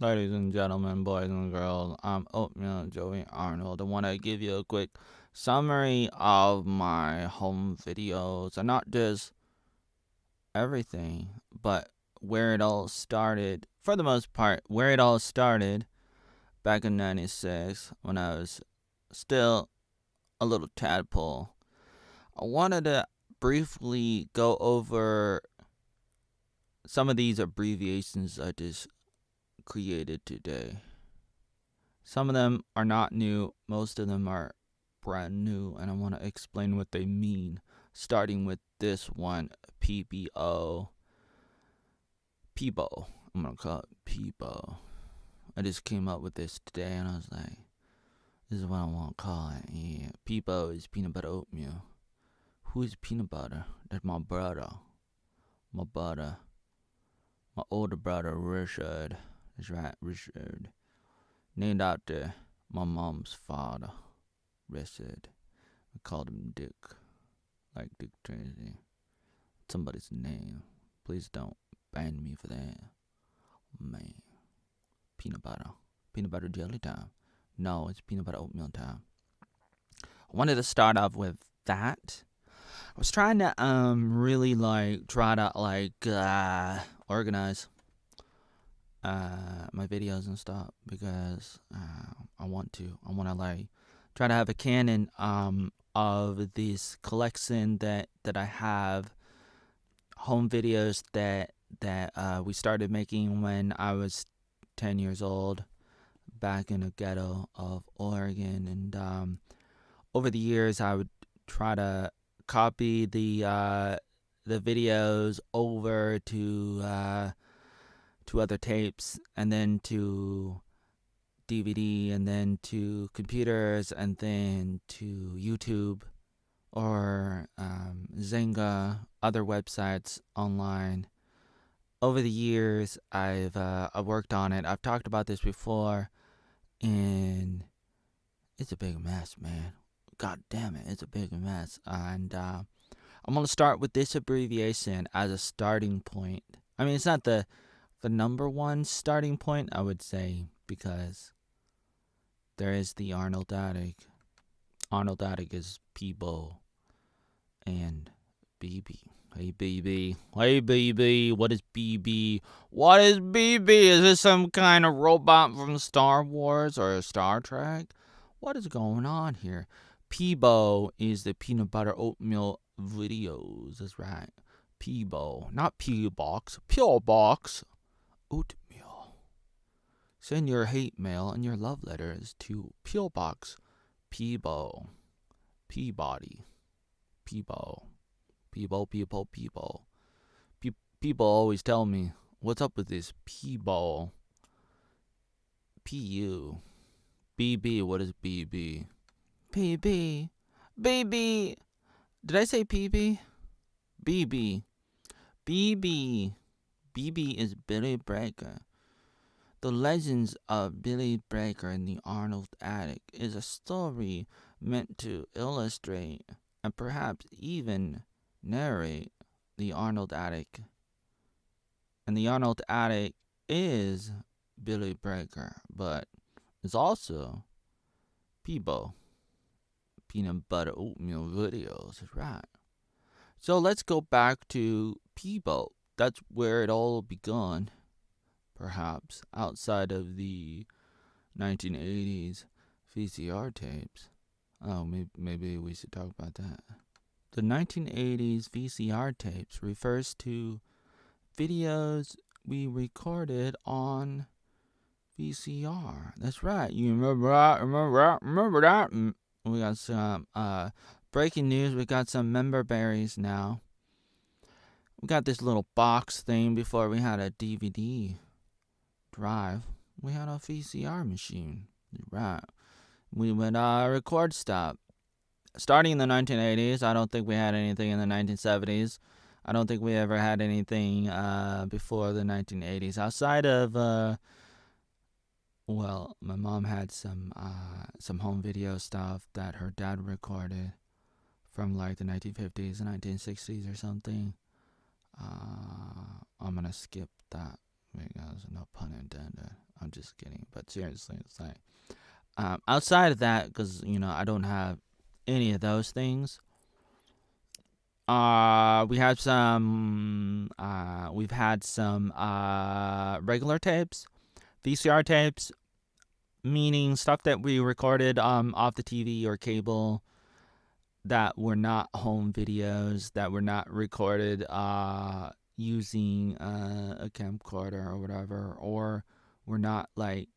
Ladies and gentlemen, boys and girls, I'm Oatmeal Joey Arnold. I want to give you a quick summary of my home videos, and not just everything, but where it all started. For the most part, where it all started back in '96 when I was still a little tadpole. I wanted to briefly go over some of these abbreviations I just created today. Some of them are not new, most of them are brand new, and I want to explain what they mean, starting with this one, PBO. PBO. I'm going to call it PBO. I just came up with this today, and I was like, this is what I want to call it. Yeah, PBO is peanut butter oatmeal. Who is peanut butter? That's my brother. My brother. My older brother, Richard. That's right, Richard. Named after my mom's father, Richard. We called him Dick, like Dick Tracy. Somebody's name. Please don't ban me for that. Man. Peanut butter jelly time. No, it's peanut butter oatmeal time. I wanted to start off with that. I was trying to really try to organize my videos and stuff, because I want to try to have a canon of this collection that I have, home videos that we started making when I was 10 years old, back in the ghetto of Oregon. And over the years I would try to copy the videos over to other tapes, and then to DVD, and then to computers, and then to YouTube or Zynga, other websites online. Over the years, I've worked on it. I've talked about this before, and it's a big mess, man. God damn it, it's a big mess. And I'm gonna start with this abbreviation as a starting point. I mean, it's not the number one starting point, I would say, because there is the Arnold Attic. Arnold Attic is PBO and BB. Hey, BB. Hey, BB. What is BB? What is BB? Is this some kind of robot from Star Wars or Star Trek? What is going on here? PBO is the peanut butter oatmeal videos. That's right. PBO. Not P-Box. Pure Box. Oatmeal. Send your hate mail and your love letters to P.O. Box PBO. Peabody. Peebo. People. People always tell me, what's up with this Peebo? P-U. BB, what is BB? PB. Baby. Did I say PB? BB. BB. BB is Billy Breaker. The Legends of Billy Breaker in the Arnold Attic is a story meant to illustrate and perhaps even narrate the Arnold Attic. And the Arnold Attic is Billy Breaker, but it's also Peebo. Peanut butter oatmeal videos, right? So let's go back to Peebo. That's where it all begun, perhaps, outside of the 1980s VCR tapes. Oh, maybe we should talk about that. The 1980s VCR tapes refers to videos we recorded on VCR. That's right. You remember that? Remember that? We got some breaking news. We got some member berries now. We got this little box thing. Before we had a DVD drive, we had a VCR machine. Right. We would record stuff. Starting in the 1980s, I don't think we had anything in the 1970s. I don't think we ever had anything before the 1980s. Outside of, my mom had some home video stuff that her dad recorded from like the 1950s and 1960s or something. I'm gonna skip that because no pun intended. I'm I'm just kidding. But seriously, it's like outside of that, because I don't have any of those things. We have some. We've had some regular tapes, VCR tapes, meaning stuff that we recorded off the TV or cable that were not home videos, that were not recorded using a camcorder or whatever, or were not like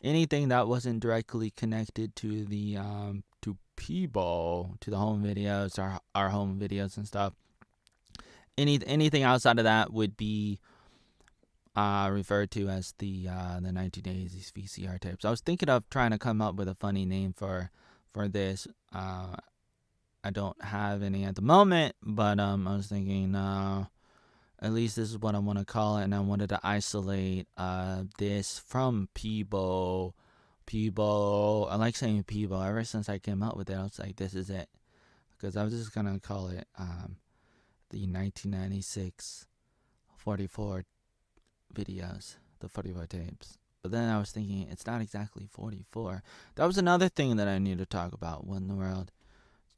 anything that wasn't directly connected to the to PBOT, to the home videos, our home videos and stuff. Anything outside of that would be referred to as the 1980s VCR tapes. I was thinking of trying to come up with a funny name for this. I don't have any at the moment, but I was thinking at least this is what I want to call it, and I wanted to isolate this from PBOT. I like saying PBOT. Ever since I came up with it, I was like, this is it, because I was just gonna call it the 1996 44 videos, the 44 tapes. But then I was thinking, it's not exactly 44. That was another thing that I need to talk about. What in the world?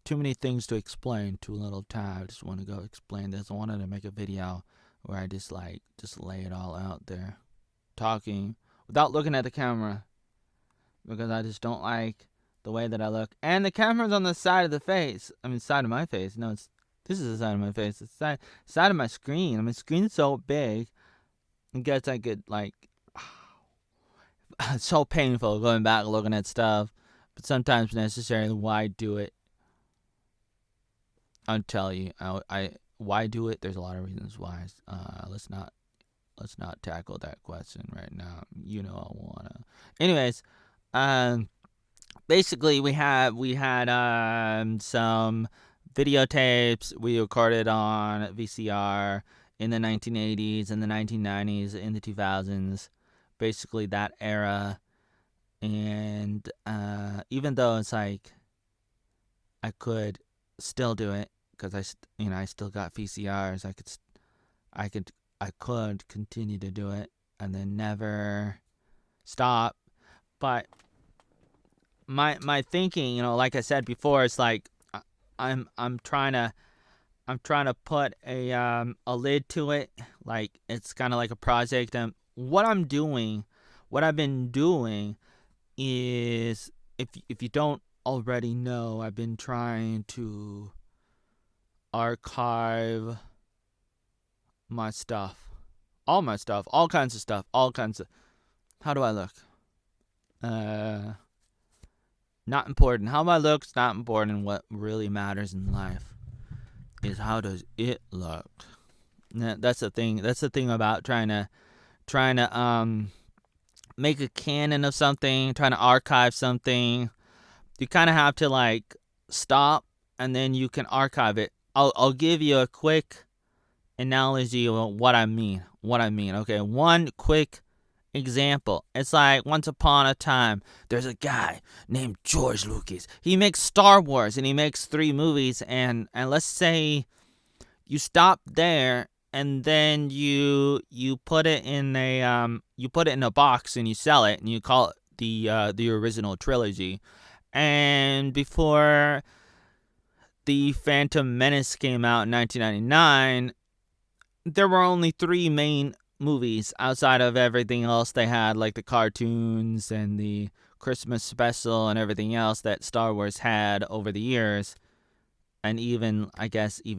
Too many things to explain, too little time. I just want to go explain this. I wanted to make a video where I just lay it all out there, talking without looking at the camera, because I just don't like the way that I look. And the camera's on the side of the face. I mean, side of my face. No, this is the side of my face. It's the side of my screen. I mean, screen's so big. I guess I could it's so painful going back looking at stuff, but sometimes necessary. Why do it? I'll tell you, why do it? There's a lot of reasons why. Let's not tackle that question right now. I wanna. Anyways, basically we had some videotapes we recorded on VCR in the 1980s, in the 1990s, in the 2000s, basically that era. And even though it's like I could still do it, because I still got VCRs, I could continue to do it and then never stop. But my thinking, like I said before, it's like I'm trying to put a lid to it. Like, it's kind of like a project. And what I've been doing is, if you don't already know, I've been trying to archive my stuff, all kinds of stuff, how do I look? Not important. How I look's not important. What really matters in life is how does it look. That's the thing. That's the thing about trying to make a canon of something, trying to archive something. You kind of have to stop, and then you can archive it. I'll give you a quick analogy of what I mean. Okay, one quick example. It's like, once upon a time, there's a guy named George Lucas. He makes Star Wars, and he makes 3 movies, and let's say you stop there, and then you put it in a box, and you sell it, and you call it the original trilogy. And before The Phantom Menace came out in 1999, there were only 3 main movies outside of everything else they had, like the cartoons and the Christmas special and everything else that Star Wars had over the years. And even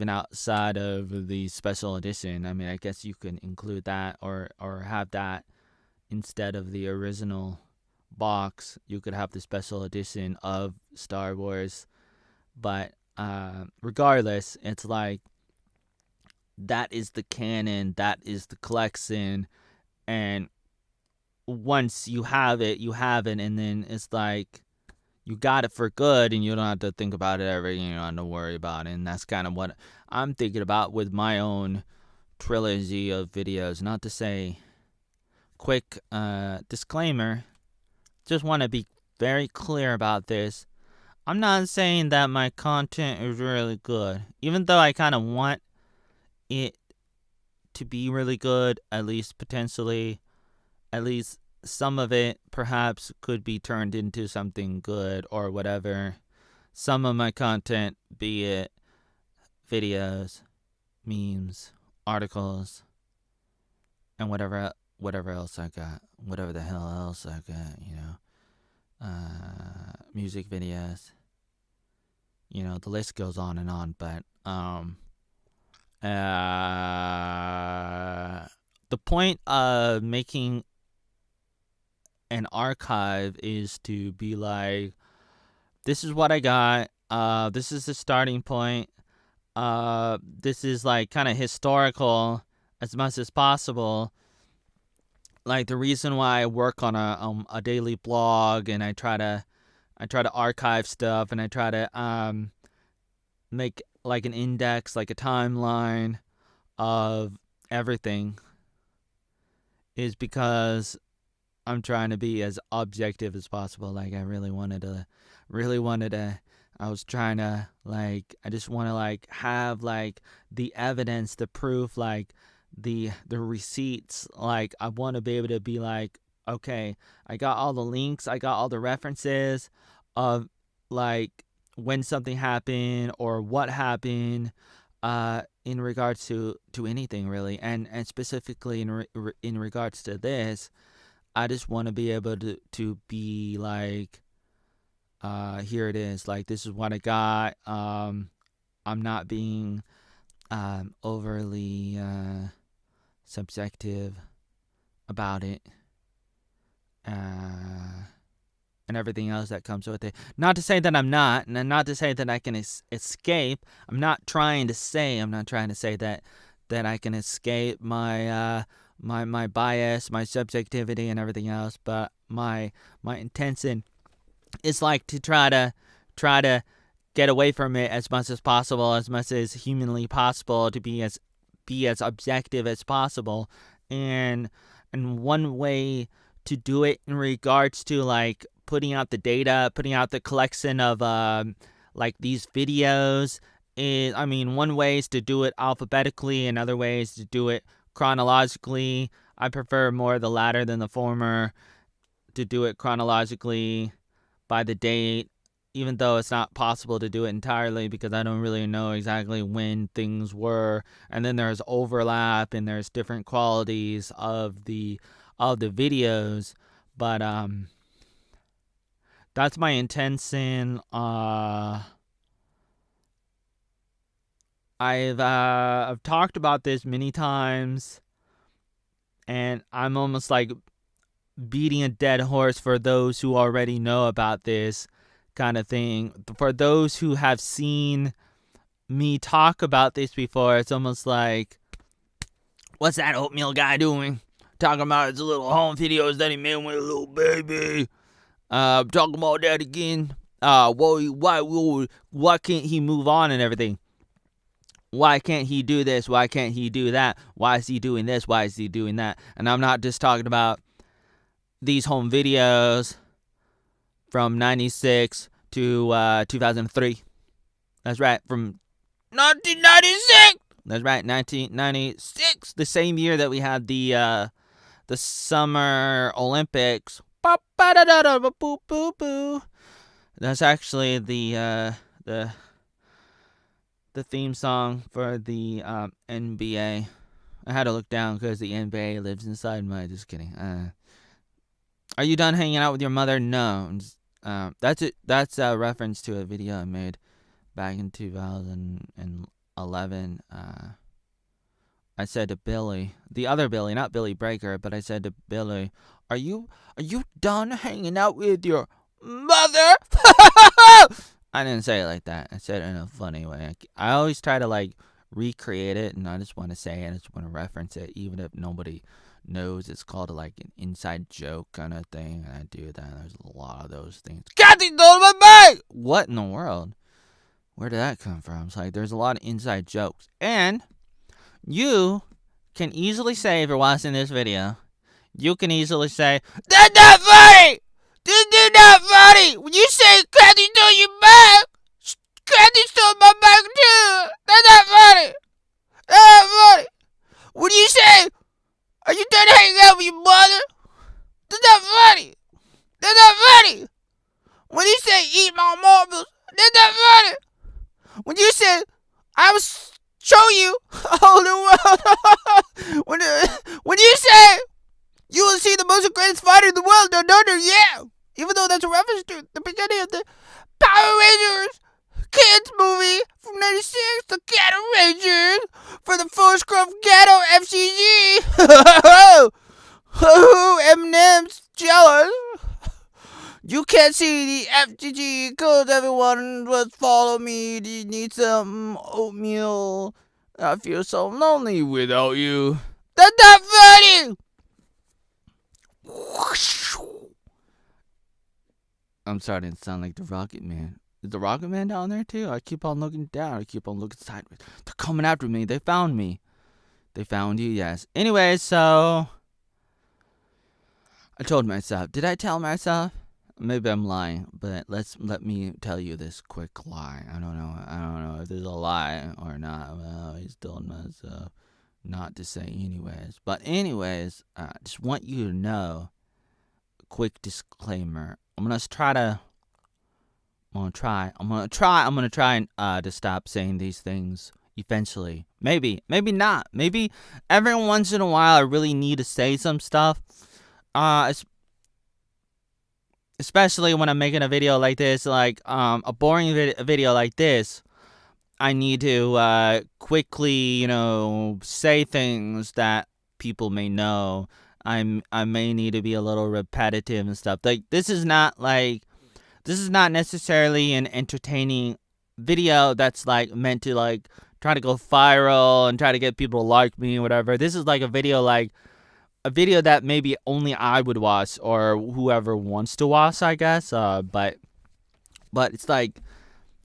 outside of the special edition, I mean, I guess you could include that or have that instead of the original box. You could have the special edition of Star Wars. But regardless, it's like, that is the canon, that is the collection, and once you have it, and then it's like, you got it for good, and you don't have to think about it ever, you don't have to worry about it. And that's kind of what I'm thinking about with my own trilogy of videos. Not to say, quick disclaimer, just want to be very clear about this. I'm not saying that my content is really good, even though I kind of want it to be really good, at least potentially, at least some of it perhaps could be turned into something good or whatever. Some of my content, be it videos, memes, articles, and whatever else I got, whatever the hell else I got, music videos, the list goes on and on. But the point of making an archive is to be like, this is what I got, this is the starting point, this is like kind of historical as much as possible. Like the reason why I work on a daily blog, and I try to archive stuff, and I try to make like an index, like a timeline of everything, is because I'm trying to be as objective as possible. Like I really wanted to I was trying to I just want to have the evidence, the proof, the receipts. I want to be able to be okay, I got all the links, I got all the references of when something happened or what happened in regards to anything really, and specifically in regards to this. I just want to be able to be here it is, this is what I got. I'm not being overly subjective about it, and everything else that comes with it. Not to say that I'm not, and not to say that I can escape. I'm not trying to say that I can escape my my bias, my subjectivity, and everything else. But my intention is to try to get away from it as much as possible, as much as humanly possible, to be as objective as possible. And one way to do it in regards to putting out the data, putting out the collection of these videos is, one way is to do it alphabetically, and other ways to do it chronologically. I prefer more the latter than the former, to do it chronologically by the date, even though it's not possible to do it entirely because I don't really know exactly when things were. And then there's overlap, and there's different qualities of the videos. But that's my intention. I've talked about this many times, and I'm almost beating a dead horse for those who already know about this kind of thing. For those who have seen me talk about this before, it's almost what's that oatmeal guy doing? Talking about his little home videos that he made with a little baby. Talking about that again. Why can't he move on and everything? Why can't he do this? Why can't he do that? Why is he doing this? Why is he doing that? And I'm not just talking about these home videos from 96 to 2003. That's right, from 1996. That's right, 1996, the same year that we had the Summer Olympics. That's actually the theme song for the NBA. I had to look down because the NBA lives inside my. Just kidding. Are you done hanging out with your mother? No. That's it. That's a reference to a video I made back in 2011. I said to Billy, the other Billy, not Billy Breaker, but I said to Billy, "Are you done hanging out with your mother?" I didn't say it like that. I said it in a funny way. I always try to recreate it, and I just want to say it. I just want to reference it, even if nobody knows. It's called an inside joke kind of thing, and I do that. There's a lot of those things. Kathy stole my bag! What in the world? Where did that come from? It's there's a lot of inside jokes. And you can easily say, if you're watching this video, you can easily say, "That's not funny! This is not funny! When you say Kathy stole your bag, Kathy stole my bag too! That's not funny! That's not funny! When you say, are you done hanging out with your mother? That's not funny. That's not funny. When you say eat my marbles, that's not funny. When you say I will show you all the world. when you say you will see the most greatest fighter in the world, yeah. Even though that's a reference to the beginning of the Power Rangers kids movie from '96, the Ghetto Rangers, for the full scrum Ghetto FCG. Eminem's jealous. You can't see the FGG because everyone must follow me. Do you need some oatmeal? I feel so lonely without you. That's not funny! I'm starting to sound like the Rocket Man. Is the Rocket Man down there too? I keep on looking down. I keep on looking sideways. They're coming after me. They found me. They found you, yes. Anyway, so I told myself. Did I tell myself? Maybe I'm lying, but let me tell you this quick lie. I don't know if there's a lie or not. Well, I told myself not to say anyways. But anyways, just want you to know, quick disclaimer. I'm gonna try and to stop saying these things eventually. Maybe not. Maybe every once in a while I really need to say some stuff. Especially when I'm making a video like this, like a boring video like this, I need to quickly, say things that people may know. I may need to be a little repetitive and stuff. Like this is not necessarily an entertaining video that's like meant to like try to go viral and try to get people to like me or whatever. This is like a video that maybe only I would watch or whoever wants to watch, I guess. But it's like,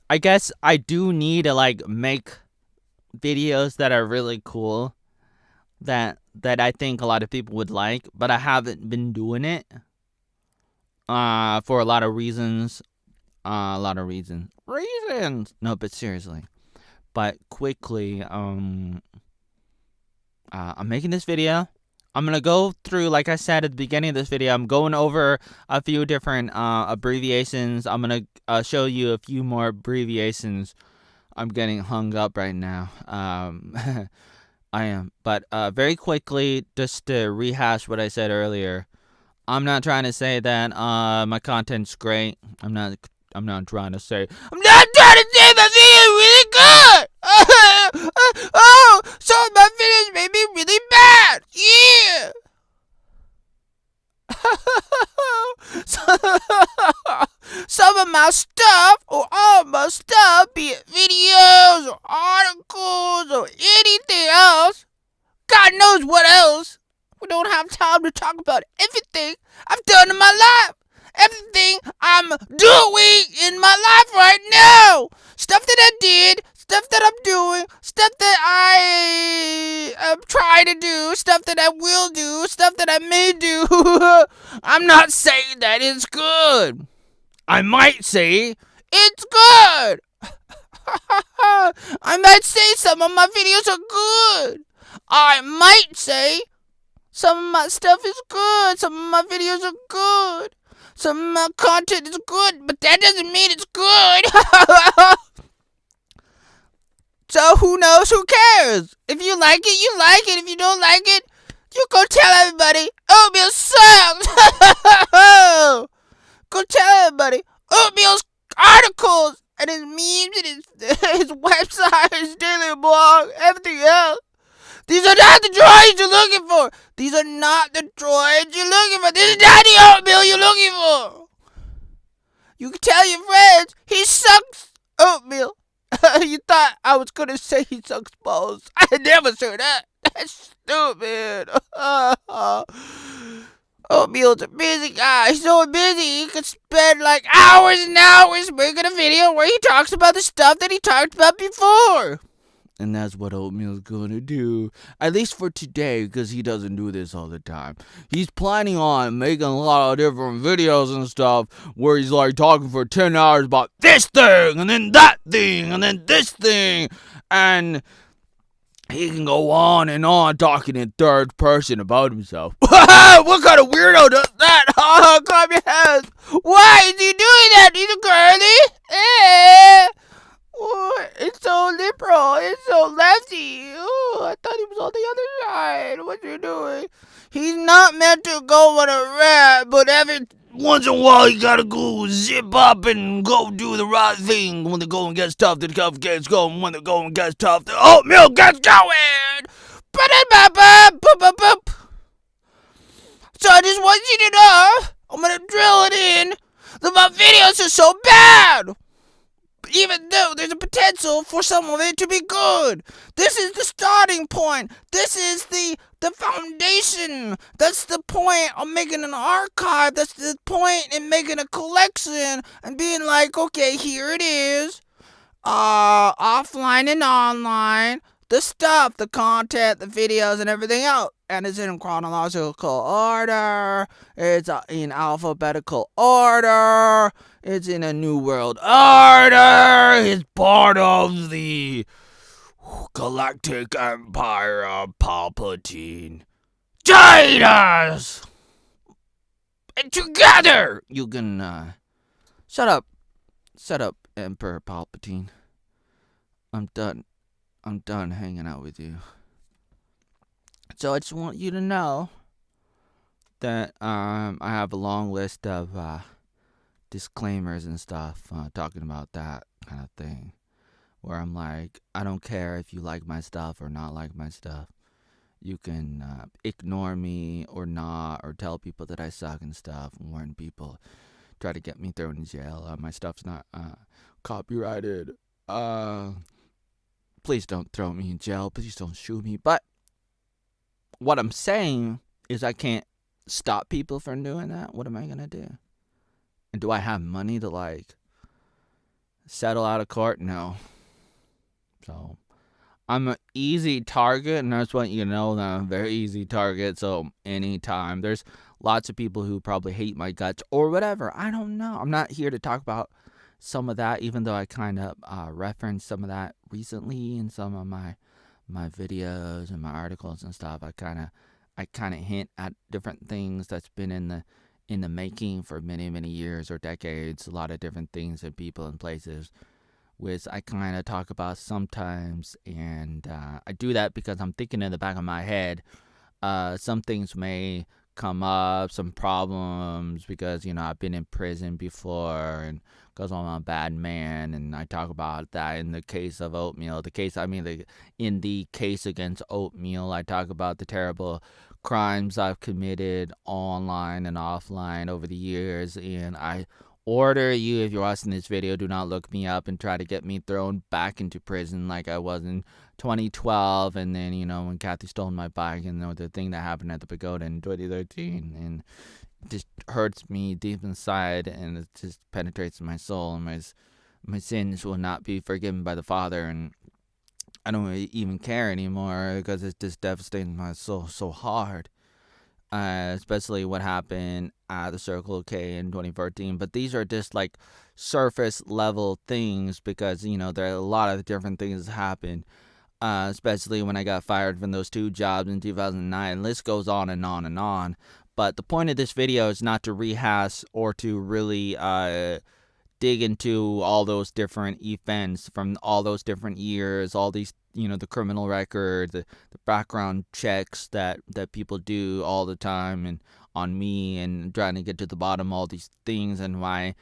I guess I do need to like make videos that are really cool that I think a lot of people would like, but I haven't been doing it for a lot of reasons. Reasons. No, but seriously. But quickly, I'm making this video. I'm going to go through, like I said at the beginning of this video, I'm going over a few different abbreviations. I'm going to show you a few more abbreviations. I'm getting hung up right now. I am. But very quickly, just to rehash what I said earlier, I'm not trying to say that my content's great. I'm not trying to say my video's really good. Some of my videos may be really bad. Yeah. Some of my stuff, or all my stuff, be it videos or articles or anything else, God knows what else. We don't have time to talk about everything I've done in my life. Everything I'm doing in my life right now. Stuff that I did, stuff that I'm doing, stuff that I am trying to do, stuff that I will do, stuff that I may do. I'm not saying that it's good. I might say it's good. I might say some of my videos are good. I might say some of my stuff is good. Some of my videos are good. Some of my content is good, but that doesn't mean it's good. So who knows? Who cares? If you like it, you like it. If you don't like it, you go tell everybody. Oatmeal sucks. Go tell everybody. Oatmeal's articles and his memes and his website, his daily blog, everything else. These are not the droids you're looking for. These are not the droids you're looking for. This is not the oatmeal you're looking for. You can tell your friends he sucks oatmeal. You thought I was going to say he sucks balls. I never said that. That's stupid. Oatmeal's a busy guy. He's so busy he could spend like hours and hours making a video where he talks about the stuff that he talked about before. And that's what Oatmeal's gonna do. At least for today, because he doesn't do this all the time. He's planning on making a lot of different videos and stuff where he's like talking for 10 hours about this thing, and then that thing, and then this thing. And he can go on and on talking in third person about himself. What kind of weirdo does that? Clap your hands. Why is he doing that? He's a girly. What? It's so liberal. It's so lefty. Oh, I thought he was on the other side. What you doing? He's not meant to go on a rant, but every once in a while you gotta go zip up and go do the right thing. When the going gets tough, the cuff gets going. When the going gets tough, the oatmeal gets going. So I just want you to know, I'm gonna drill it in that my videos are so bad. Even though there's a potential for some of it to be good. This is the starting point. This is the foundation. That's the point of making an archive. That's the point in making a collection and being like, okay, here it is. Offline and online. The stuff, the content, the videos, and everything else. And it's in chronological order. It's in alphabetical order. It's in a new world order. It's part of the galactic empire of Palpatine. Join us! And together you can, shut up, Emperor Palpatine. I'm done hanging out with you. So I just want you to know that I have a long list of disclaimers and stuff talking about that kind of thing, where I'm like, I don't care if you like my stuff or not like my stuff. You can ignore me or not, or tell people that I suck and stuff, and warn people, try to get me thrown in jail. My stuff's not copyrighted. Please don't throw me in jail. Please don't shoot me. But what I'm saying is I can't stop people from doing that. What am I going to do? And do I have money to, like, settle out of court? No. So I'm an easy target, and I just want you to know that I'm a very easy target. So anytime. There's lots of people who probably hate my guts or whatever. I don't know. I'm not here to talk about some of that, even though I kind of referenced some of that recently in some of my videos and my articles and stuff. I kind of hint at different things that's been in the making for many years or decades. A lot of different things and people and places, which I kind of talk about sometimes. And I do that because I'm thinking in the back of my head, some things may come up, some problems, because I've been in prison before, and because I'm a bad man, and I talk about that in the case of Oatmeal. In the case against Oatmeal, I talk about the terrible crimes I've committed online and offline over the years, and I order you, if you're watching this video, do not look me up and try to get me thrown back into prison like I was in 2012, and then, when Kathy stole my bike, and the thing that happened at the pagoda in 2013, and it just hurts me deep inside, and it just penetrates my soul, and my sins will not be forgiven by the Father, and I don't even care anymore, because it's just devastating my soul so hard. Especially what happened at the Circle K in 2014. But these are just like surface level things, because there are a lot of different things that happened. Especially when I got fired from those 2 jobs in 2009. The list goes on and on and on. But the point of this video is not to rehash or to really dig into all those different events from all those different years, all these, the criminal record, the background checks that people do all the time and on me, and trying to get to the bottom of all these things, and why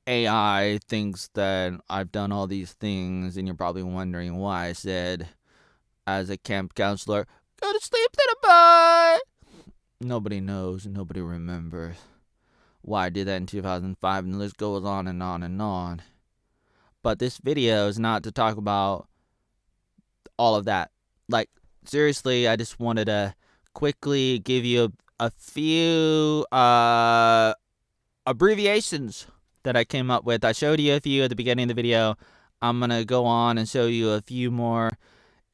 AI thinks that I've done all these things. And you're probably wondering why I said, as a camp counselor, go to sleep, little boy. Nobody knows, nobody remembers why I did that in 2005, and the list goes on and on and on. But this video is not to talk about all of that. Like, seriously, I just wanted to quickly give you a few abbreviations that I came up with. I showed you a few at the beginning of the video. I'm going to go on and show you a few more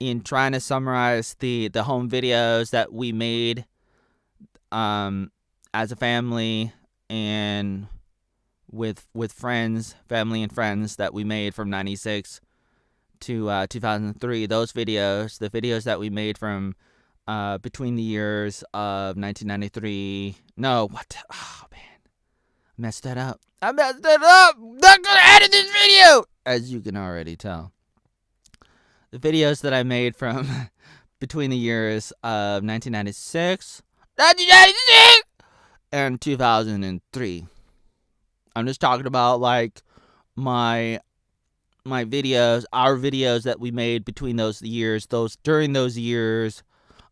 in trying to summarize the home videos that we made as a family, and with friends, family and friends, that we made from 96 to 2003. Those videos, the videos that we made from between the years of 1993. No, what? Oh man, messed that up. I messed that up. Not gonna edit this video, as you can already tell. The videos that I made from between the years of 1996, and 2003. I'm just talking about like my videos, our videos that we made between those years, during those years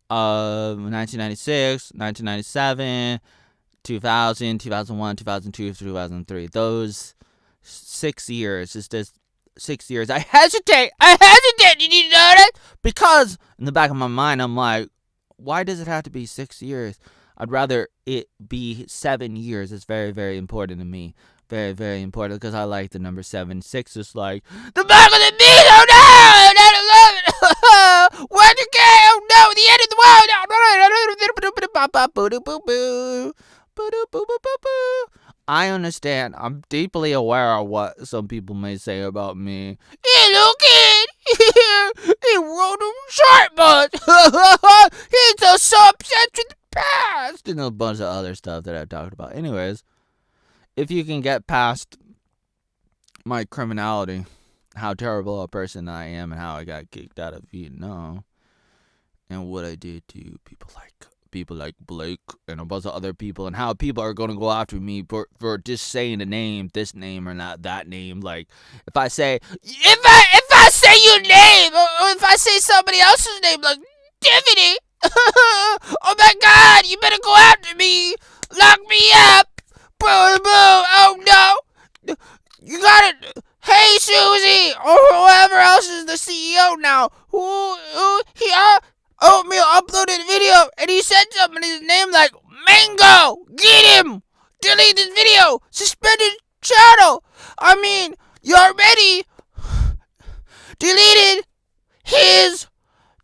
of 1996, 1997, 2000, 2001, 2002, 2003. Those 6 years. It's just 6 years. I hesitate. Did you know that? Because in the back of my mind, I'm like, why does it have to be 6 years? I'd rather it be 7 years. It's very, very important to me. Very, very important because I like the number 7. 6 is like the back of the beat. Oh no! 9/11. Where'd you go? Oh no! The end of the world. I understand. I'm deeply aware of what some people may say about me. Hey, little kid. He wrote a short bus. He's so obsessed with the past. And a bunch of other stuff that I've talked about. Anyways, if you can get past my criminality, how terrible a person I am, and how I got kicked out of Vietnam, and what I did to people like Blake and a bunch of other people, and how people are going to go after me for just saying the name, this name or not that name. Like, if I say your name, or if I say somebody else's name, like Tiffany, oh my God, you better go after me, lock me up, boom, boom, oh no, you got it. Hey, Susie, or whoever else is the CEO now, Oatmeal uploaded a video, and he said something in his name like, Mango, get him, delete this video, suspend his channel. I mean, you already deleted his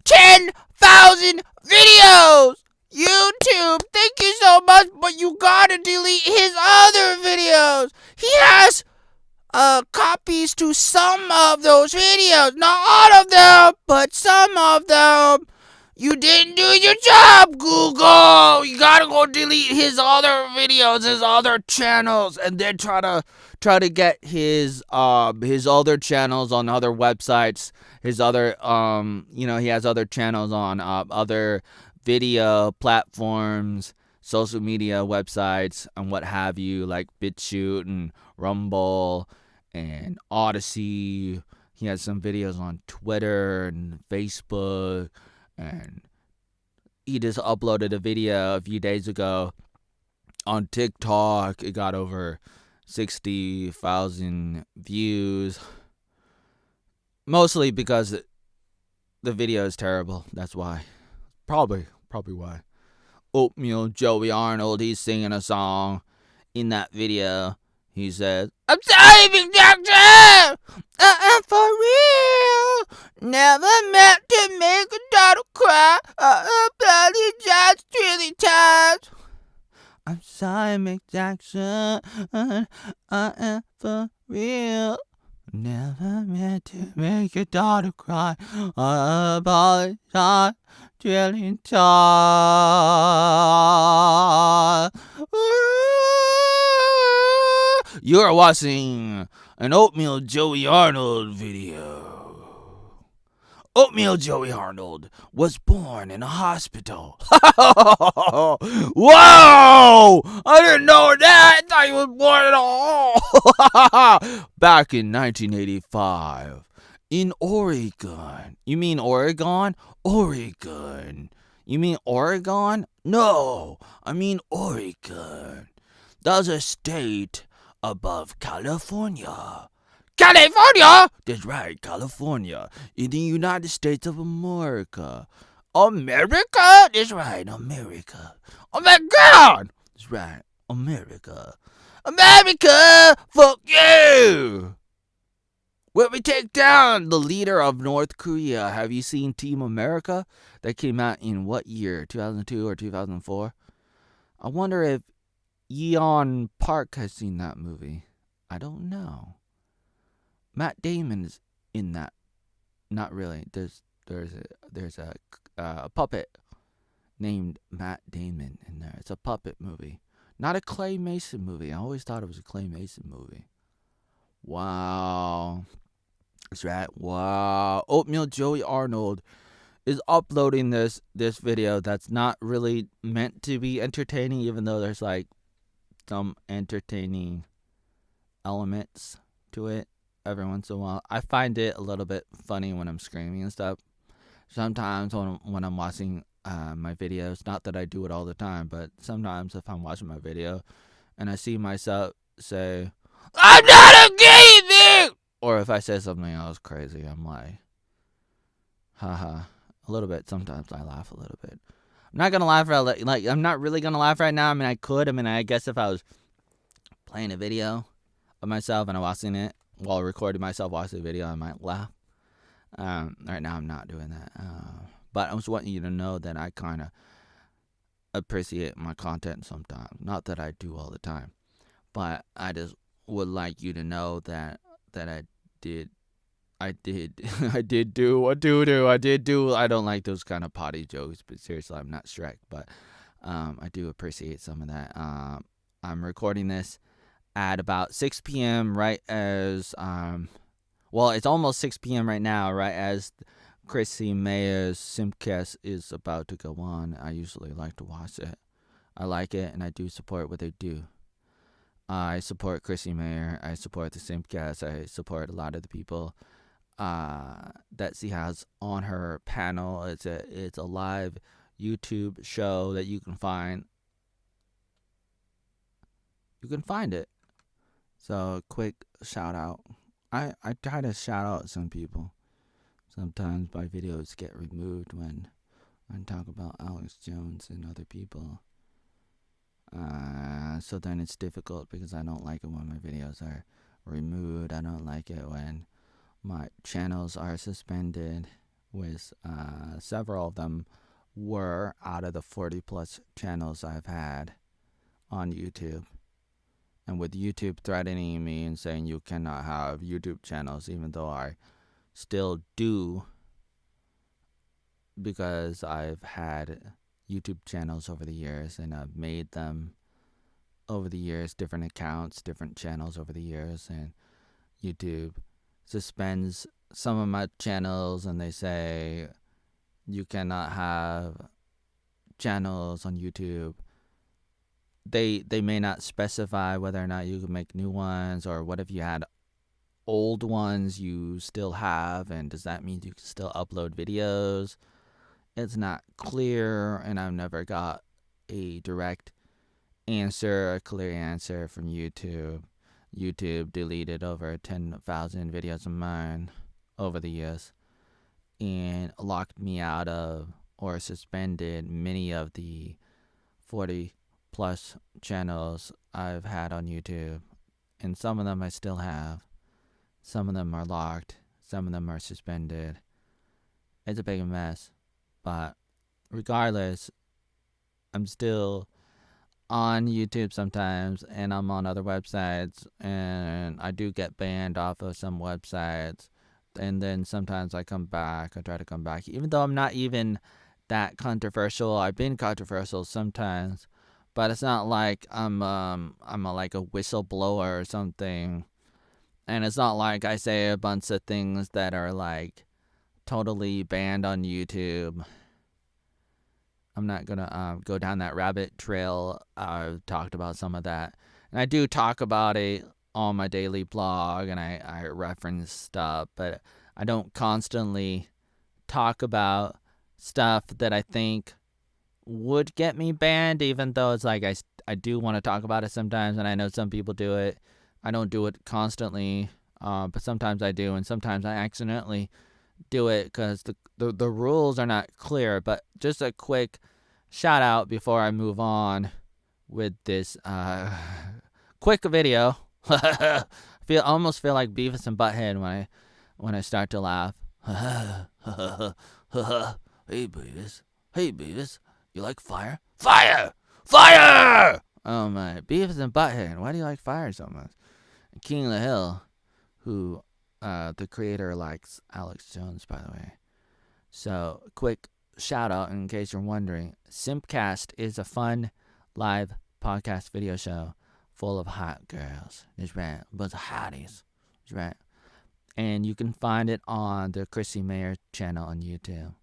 10,000 videos. YouTube, thank you so much, but you gotta delete his other videos. He has copies to some of those videos, not all of them, but some of them. You didn't do your job, Google. You gotta go delete his other videos, his other channels, and then try to get his other channels on other websites. His other he has other channels on other video platforms, social media websites, and what have you, like BitChute and Rumble and Odyssey. He has some videos on Twitter and Facebook. And he just uploaded a video a few days ago on TikTok. It got over 60,000 views. Mostly because the video is terrible. That's why. Probably why. Oatmeal Joey Arnold, he's singing a song in that video. He says, I'm sorry, big doctor! For real! Never meant to make a daughter cry. Apologize 20 times. I'm sorry, Mick Jackson. I am for real. Never meant to make your daughter cry. I apologize 20 times. You are watching an Oatmeal Joey Arnold video. Oatmeal Joey Arnold was born in a hospital. Whoa! I didn't know that. I thought he was born at all. Back in 1985 in Oregon. You mean Oregon? Oregon. You mean Oregon? No, I mean Oregon. That's a state above California. California? That's right, California. In the United States of America. America? That's right, America. Oh my God! That's right, America. America! Fuck you! Where we take down the leader of North Korea. Have you seen Team America? That came out in what year? 2002 or 2004? I wonder if Yeon Park has seen that movie. I don't know. Matt Damon's in that not really. There's a puppet named Matt Damon in there. It's a puppet movie, not a claymation movie. I always thought it was a claymation movie. Wow, that's right. Wow, Oatmeal Joey Arnold is uploading this video that's not really meant to be entertaining, even though there's like some entertaining elements to it every once in a while. I find it a little bit funny when I'm screaming and stuff. Sometimes when I'm watching my videos, not that I do it all the time, but sometimes if I'm watching my video and I see myself say, "I'm not a gaming," or if I say something else crazy, I'm like, haha. A little bit. Sometimes I laugh a little bit. I'm not gonna laugh like I'm not really gonna laugh right now. I mean, I could. I mean, I guess if I was playing a video of myself and I'm watching it while recording myself watching the video, I might laugh. Right now, I'm not doing that. But I just want you to know that I kind of appreciate my content sometimes. Not that I do all the time, but I just would like you to know that I did I did do a doo-doo. I don't like those kind of potty jokes, but seriously, I'm not Shrek, but I do appreciate some of that. I'm recording this at about 6 p.m. right as well, it's almost 6 p.m. right now, right as Chrissie Mea's Simcast is about to go on. I usually like to watch it. I like it, and I do support what they do. I support Chrissie Mea. I support the Simcast. I support a lot of the people that she has on her panel. It's a live YouTube show that you can find. You can find it. So quick shout out. I try to shout out some people. Sometimes my videos get removed when I talk about Alex Jones and other people. So then it's difficult because I don't like it when my videos are removed. I don't like it when my channels are suspended, with several of them were out of the 40 plus channels I've had on YouTube. And with YouTube threatening me and saying you cannot have YouTube channels, even though I still do, because I've had YouTube channels over the years and I've made them over the years, different accounts, different channels over the years, and YouTube suspends some of my channels and they say you cannot have channels on YouTube. They may not specify whether or not you can make new ones, or what if you had old ones you still have, and does that mean you can still upload videos? It's not clear, and I've never got a direct answer, a clear answer from YouTube. YouTube deleted over 10,000 videos of mine over the years and locked me out of or suspended many of the 40 plus channels I've had on YouTube. And some of them I still have. Some of them are locked. Some of them are suspended. It's a big mess. But regardless, I'm still on YouTube sometimes, and I'm on other websites, and I do get banned off of some websites, and then sometimes I come back. I try to come back, even though I'm not even that controversial. I've been controversial sometimes, but it's not like I'm like a whistleblower or something, and it's not like I say a bunch of things that are like totally banned on YouTube. I'm not going to go down that rabbit trail. I've talked about some of that. And I do talk about it on my daily blog, and I reference stuff, but I don't constantly talk about stuff that I think would get me banned, even though it's like I do want to talk about it sometimes, and I know some people do it. I don't do it constantly, but sometimes I do, and sometimes I accidentally do it because the rules are not clear. But just a quick shout out before I move on with this quick video. Almost feel like Beavis and Butthead when I start to laugh. Hey Beavis, you like fire? Fire! Oh my, Beavis and Butthead, why do you like fire so much? King of the Hill, who The creator likes Alex Jones, by the way. So, quick shout out in case you're wondering. Simpcast is a fun live podcast video show full of hot girls. That's right. A bunch of hotties. That's right. And you can find it on the Chrissie Mayer channel on YouTube.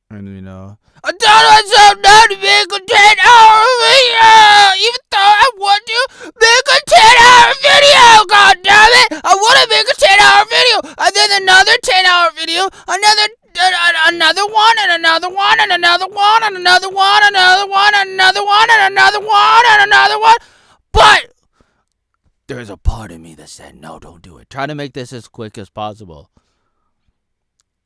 And I thought myself not to make a 10-hour video, even though I want to make a 10-hour video. God damn it! I want to make a 10-hour video, and then another 10-hour video, another one, and another one, and another one, and another one, and another one, and another one, and another one, and another one. But there's a part of me that said, no, don't do it. Try to make this as quick as possible.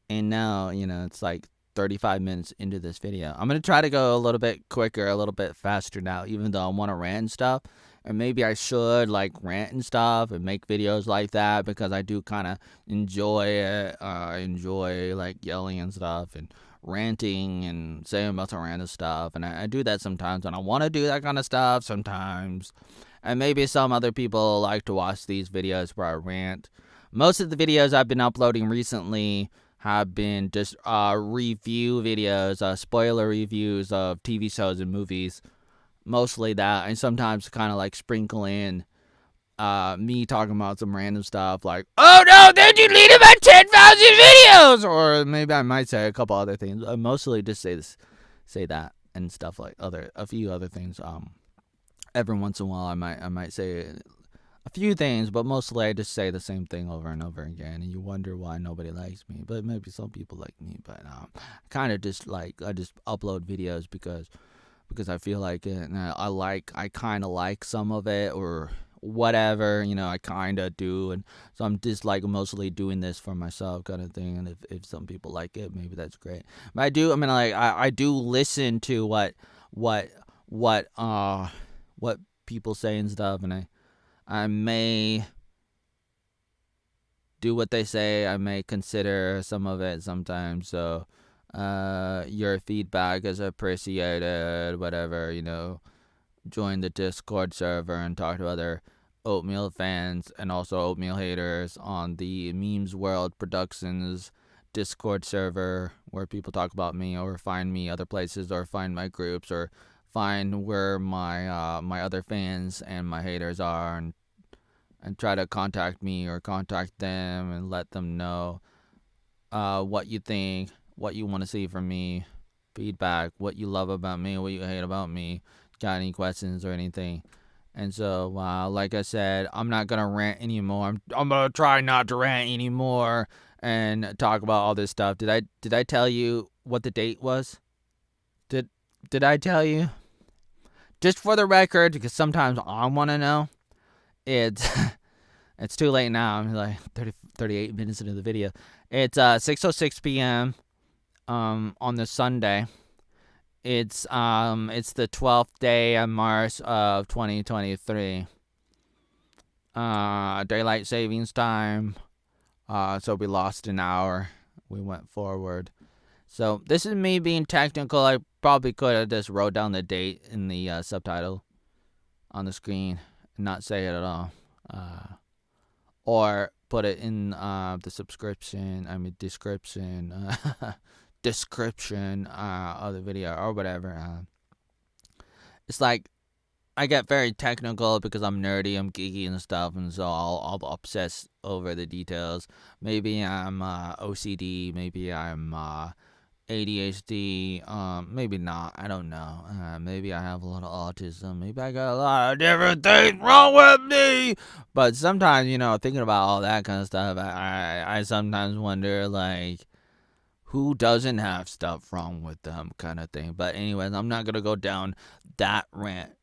And now, it's like 35 minutes into this video. I'm going to try to go a little bit quicker, a little bit faster now, even though I want to rant and stuff. And maybe I should rant and stuff and make videos like that, because I do kind of enjoy it. I enjoy yelling and stuff and ranting and saying about some random stuff. And I do that sometimes, and I want to do that kind of stuff sometimes. And maybe some other people like to watch these videos where I rant. Most of the videos I've been uploading recently have been just review videos, spoiler reviews of TV shows and movies. Mostly that, and sometimes kind of sprinkle in me talking about some random stuff oh no, they deleted my 10,000 videos! Or maybe I might say a couple other things. I mostly just say that and stuff a few other things. Every once in a while I might say a few things, but mostly I just say the same thing over and over again, and you wonder why nobody likes me. But maybe some people like me. But kind of just I just upload videos because I feel like it, and I kind of like some of it or whatever, I kind of do, and so I'm just mostly doing this for myself kind of thing. And if some people like it, maybe that's great. But I do listen to what people say and stuff, and I may do what they say. I may consider some of it sometimes. So your feedback is appreciated. Whatever, join the Discord server and talk to other Oatmeal fans and also Oatmeal haters on the Memes World Productions Discord server, where people talk about me or find me other places or find my groups or find where my my other fans and my haters are, and try to contact me or contact them and let them know what you think, what you want to see from me, feedback, what you love about me, what you hate about me, got any questions or anything. And so, like I said, I'm not going to rant anymore. I'm going to try not to rant anymore and talk about all this stuff. Did I tell you what the date was? Did I tell you? Just for the record, because sometimes I want to know. It's too late now. I'm 38 minutes into the video. It's 6:06 p.m. On this Sunday. It's the 12th day of March of 2023. Daylight savings time. So we lost an hour. We went forward. So this is me being technical. I probably could have just wrote down the date in the subtitle on the screen and not say it at all. Or put it in the description of the video or whatever. It's I get very technical because I'm nerdy, I'm geeky and stuff, and so I'll obsess over the details. Maybe I'm OCD, maybe I'm ADHD, maybe not, I don't know. Maybe I have a little autism, maybe I got a lot of different things wrong with me. But sometimes, thinking about all that kind of stuff, I sometimes wonder, who doesn't have stuff wrong with them kind of thing. But anyways, I'm not going to go down that rant.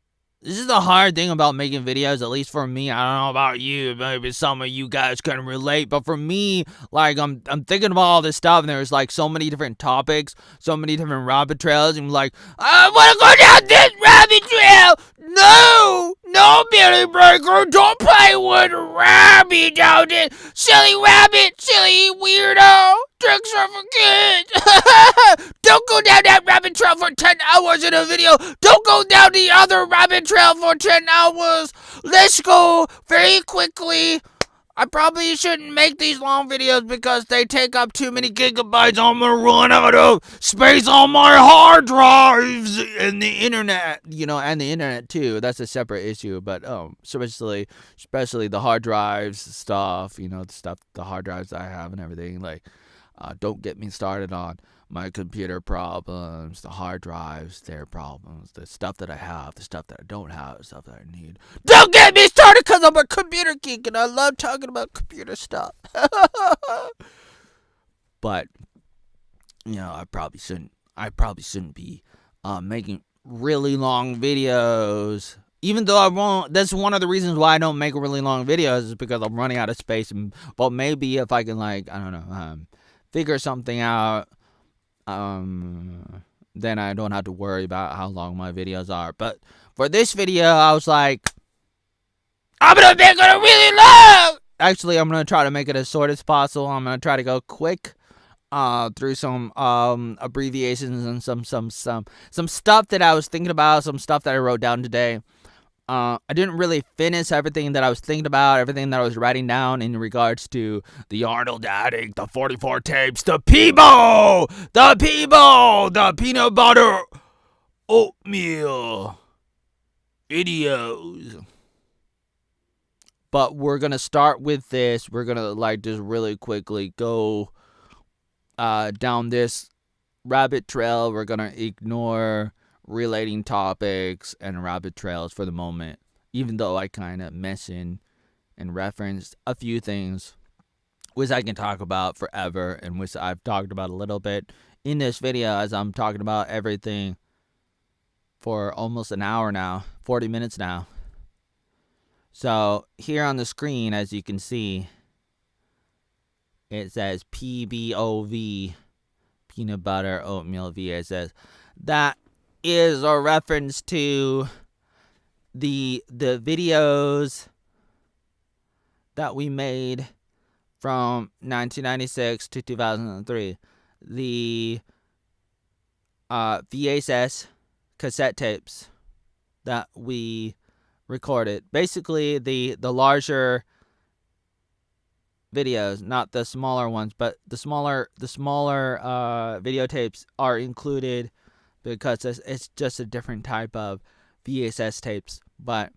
This is the hard thing about making videos, at least for me. I don't know about you. Maybe some of you guys can relate. But for me, I'm thinking about all this stuff, and there's so many different topics, so many different rabbit trails, and I want to go down this rabbit trail. No, Billy Breaker, don't play with a rabbit down there. Silly rabbit, silly weirdo. Tricks are for kids. Don't go down that rabbit trail for 10 hours in a video. Don't go down the other rabbit trail for 10 hours. Let's go very quickly I probably shouldn't make these long videos because they take up too many gigabytes. I'm gonna run out of space on my hard drives and the internet. And the internet too. That's a separate issue. But especially the hard drives stuff. The hard drives I have and everything. Like, don't get me started on my computer problems, the hard drives, their problems, the stuff that I have, the stuff that I don't have, the stuff that I need. Don't get me started because I'm a computer geek and I love talking about computer stuff. But I probably shouldn't be making really long videos. Even though I won't. That's one of the reasons why I don't make really long videos, is because I'm running out of space. But maybe if I can, like, I don't know, figure something out, then I don't have to worry about how long my videos are. But for this video, I was like, I'm gonna make it really long. Actually, I'm gonna try to make it as short as possible. I'm gonna try to go quick through some abbreviations and some stuff that I was thinking about, some stuff that I wrote down today. I didn't really finish everything that I was thinking about, everything that I was writing down in regards to the Arnold Attic, the 44 tapes, the PBOT, the peanut butter oatmeal videos. But we're going to start with this. We're going to just really quickly go down this rabbit trail. We're going to ignore relating topics and rabbit trails for the moment, even though I kind of mentioned and referenced a few things which I can talk about forever and which I've talked about a little bit in this video, as I'm talking about everything for almost an hour now, 40 minutes now. So here on the screen, as you can see, it says PBOV, peanut butter oatmeal V. It says that is a reference to the videos that we made from 1996 to 2003. The VHS cassette tapes that we recorded. Basically, the larger videos, not the smaller ones, but the smaller videotapes are included because it's just a different type of VHS tapes. But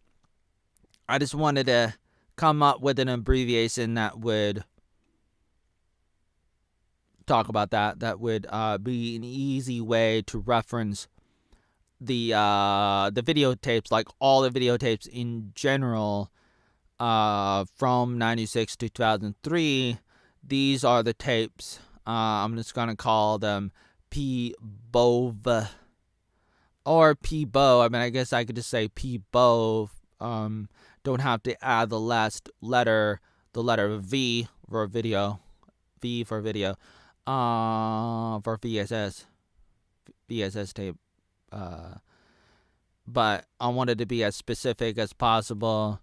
I just wanted to come up with an abbreviation that would talk about that would be an easy way to reference the videotapes, like all the videotapes in general, from 96 to 2003. These are the tapes. I'm just gonna call them PBOV or PBO. I mean, I guess I could just say PBO. Don't have to add the last letter, the letter V for video, V for video, for VHS tape. But I wanted to be as specific as possible.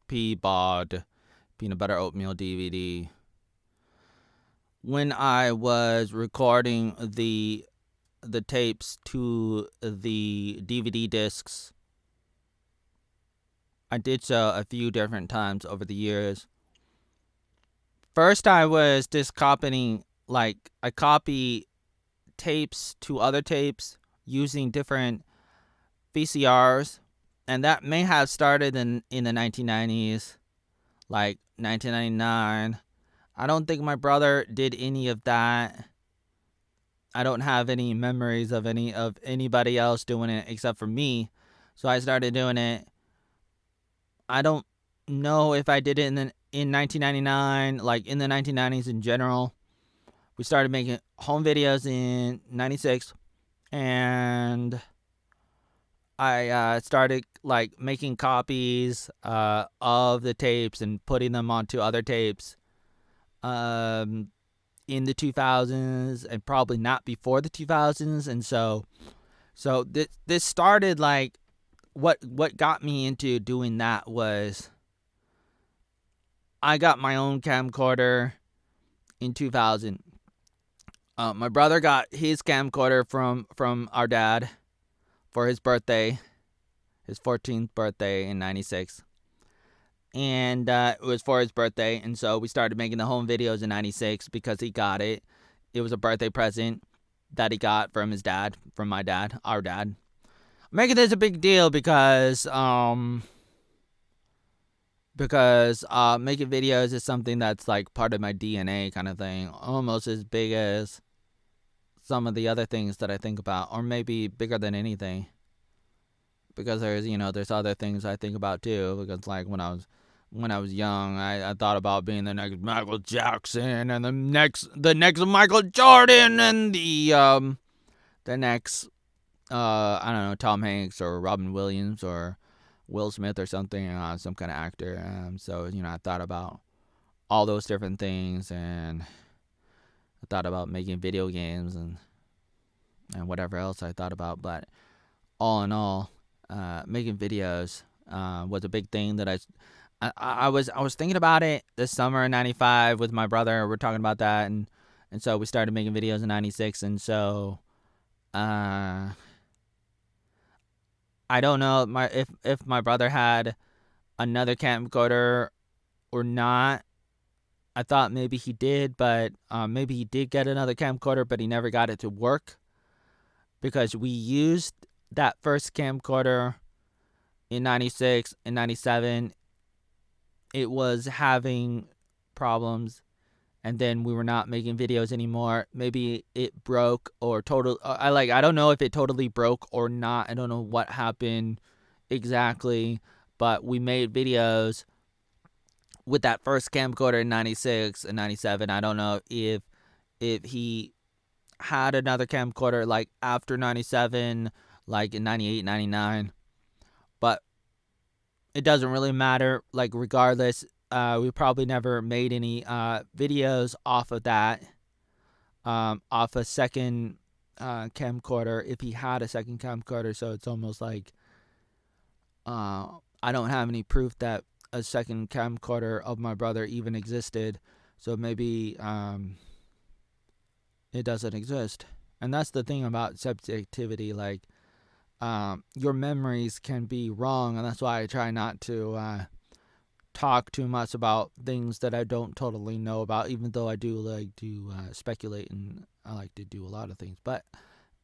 PBOT, peanut butter oatmeal DVD. When I was recording the tapes to the DVD discs, I did so a few different times over the years. First, I was just copying, I copy tapes to other tapes using different VCRs, and that may have started in the 1990s, like 1999. I don't think my brother did any of that. I don't have any memories of anybody else doing it except for me, so I started doing it. I don't know if I did it in 1999, like in the 1990s in general. We started making home videos in 96, and I started making copies of the tapes and putting them onto other tapes in the 2000s, and probably not before the 2000s. And so this started, what got me into doing that was I got my own camcorder in 2000. My brother got his camcorder from our dad for his birthday, his 14th birthday in 96. and it was for his birthday, and so we started making the home videos in '96 because he got it. It was a birthday present that he got from his dad, from my dad, our dad. I'm making this a big deal because making videos is something that's like part of my DNA kind of thing, almost as big as some of the other things that I think about, or maybe bigger than anything. Because there's other things I think about too. Because like when I was young, I thought about being the next Michael Jackson and the next Michael Jordan and the next I don't know, Tom Hanks or Robin Williams or Will Smith or something, some kind of actor. So I thought about all those different things, and I thought about making video games and whatever else I thought about. But all in all, making videos was a big thing that I was thinking about it this summer in '95 with my brother. We're talking about that, and so we started making videos in '96, and so I don't know if my brother had another camcorder or not. I thought maybe he did, but maybe he did get another camcorder, but he never got it to work because we used that first camcorder in '96 and '97. It was having problems, and then we were not making videos anymore. Maybe it broke or I don't know if it totally broke or not. I don't know what happened exactly, but we made videos with that first camcorder in '96 and '97. I don't know if he had another camcorder like after '97, like in '98, '99, but it doesn't really matter. Like regardless, we probably never made any videos off of that, off a second camcorder, if he had a second camcorder. So it's almost like I don't have any proof that a second camcorder of my brother even existed. So maybe it doesn't exist. And that's the thing about subjectivity. Like your memories can be wrong, and that's why I try not to talk too much about things that I don't totally know about, even though I do like to speculate, and I like to do a lot of things. But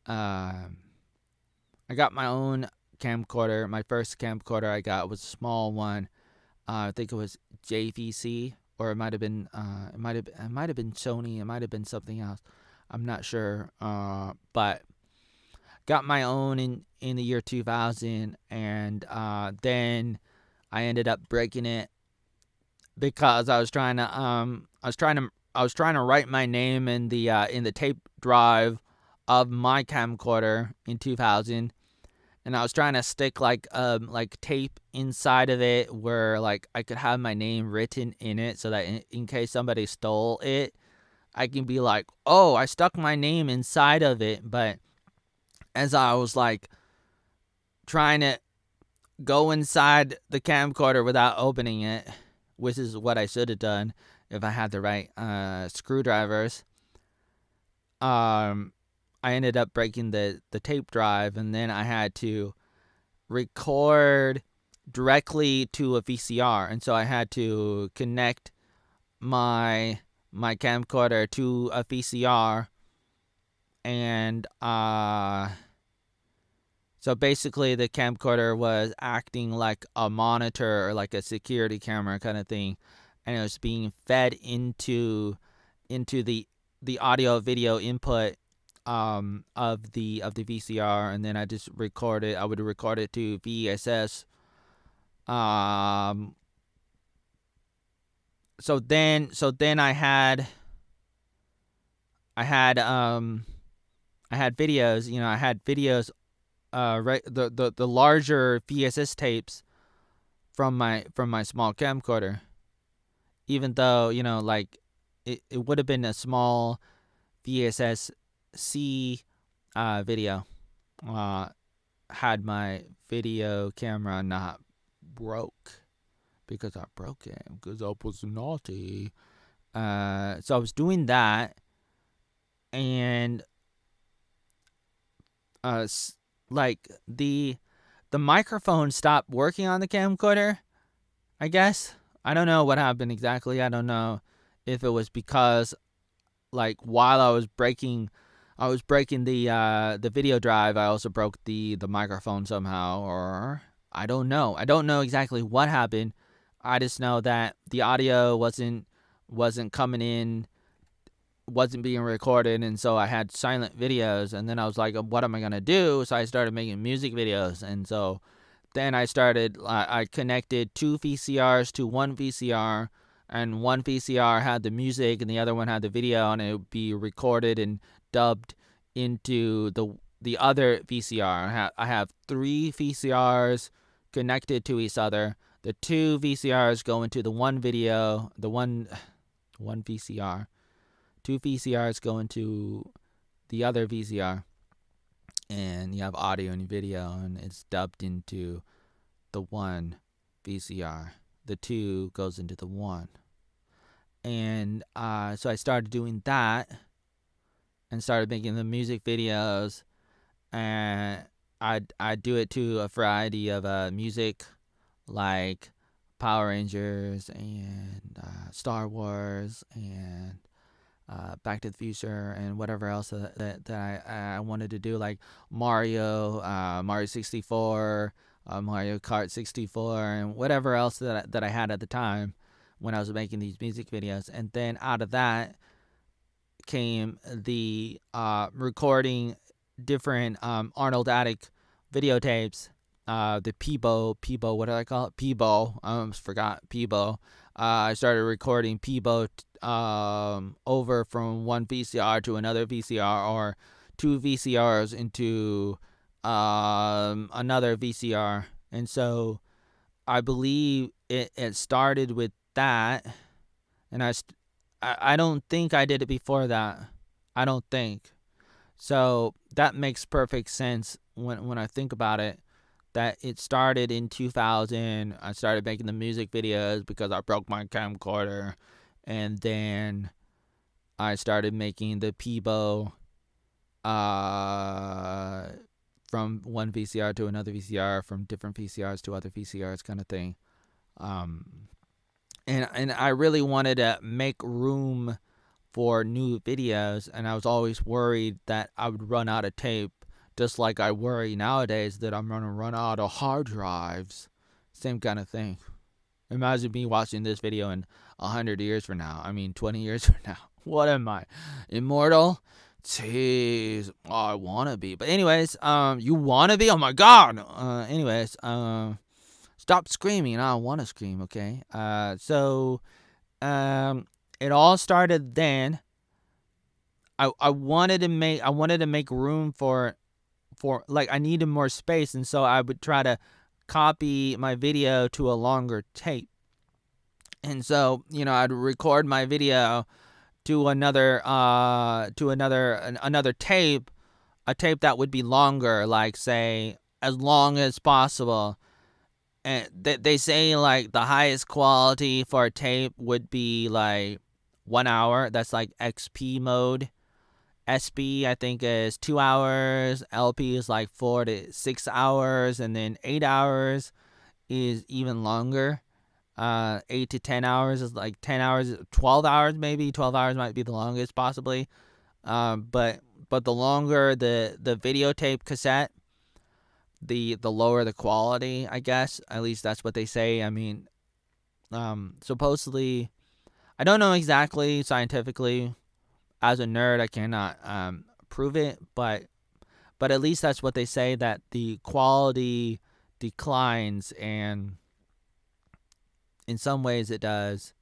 I got my own camcorder. My first camcorder I got was a small one. I think it was JVC, or it might have been Sony. It might have been something else. I'm not sure. But got my own in the year 2000, and then I ended up breaking it because I was trying to write my name in the tape drive of my camcorder in 2000, and I was trying to stick like tape inside of it where like I could have my name written in it, so that in case somebody stole it, I can be like, oh, I stuck my name inside of it. But as I was like trying to go inside the camcorder without opening it, which is what I should have done if I had the right screwdrivers, I ended up breaking the tape drive, and then I had to record directly to a VCR, and so I had to connect my camcorder to a VCR, and so basically the camcorder was acting like a monitor or like a security camera kind of thing, and it was being fed into the audio video input of the VCR, and then I just recorded. I would record it to VSS. So then I had videos. I had videos. Right, the larger VSS tapes from my small camcorder, even though like it would have been a small VSS C video, had my video camera not broke, because I broke it because I was naughty. So I was doing that, and like the microphone stopped working on the camcorder, I guess. I don't know what happened exactly. I don't know if it was because like while I was breaking the video drive, I also broke the microphone somehow, or I don't know. I don't know exactly what happened. I just know that the audio wasn't coming in, wasn't being recorded, and so I had silent videos. And then I was like, what am I gonna do? So I started making music videos, and so then I connected two VCRs to one VCR, and one VCR had the music and the other one had the video, and it would be recorded and dubbed into the other VCR. I have three VCRs connected to each other. The two VCRs go into the one video, one VCR. Two VCRs go into the other VCR, and you have audio and video, and it's dubbed into the one VCR. The two goes into the one. And so I started doing that and started making the music videos. And I do it to a variety of music, like Power Rangers and Star Wars and Back to the Future and whatever else that I wanted to do, like Mario 64, Mario Kart 64, and whatever else that I had at the time when I was making these music videos. And then out of that came the recording different Arnold Attic videotapes, the PBO, what did I call it? PBO. I almost forgot PBO. I started recording PBO over from one VCR to another VCR, or two VCRs into another VCR. And so I believe it started with that, and I don't think I did it before that. I don't think. So that makes perfect sense when I think about it, that it started in 2000. I started making the music videos because I broke my camcorder, and then I started making the PBO from one VCR to another VCR, from different VCRs to other VCRs, kind of thing. And I really wanted to make room for new videos, and I was always worried that I would run out of tape, just like I worry nowadays that I'm going to run out of hard drives. Same kind of thing. Imagine me watching this video in 100 years from now. 20 years from now. What am I? Immortal? Jeez. Oh, I want to be. But anyways, you want to be? Oh my God. Stop screaming. I don't want to scream, okay? So it all started then. I wanted to make room for like, I needed more space, and so I would try to copy my video to a longer tape. And so, I'd record my video to another tape, a tape that would be longer, like, say, as long as possible. And they say, like, the highest quality for a tape would be like 1 hour. That's like XP mode. SB, I think, is 2 hours. LP is like 4 to 6 hours, and then 8 hours is even longer. 8 to 10 hours is like 10 hours, 12 hours maybe. 12 hours might be the longest, possibly. But the longer the videotape cassette, the lower the quality, I guess. At least that's what they say. Supposedly, I don't know exactly scientifically. As a nerd, I cannot prove it, but at least that's what they say, that the quality declines, and in some ways it does.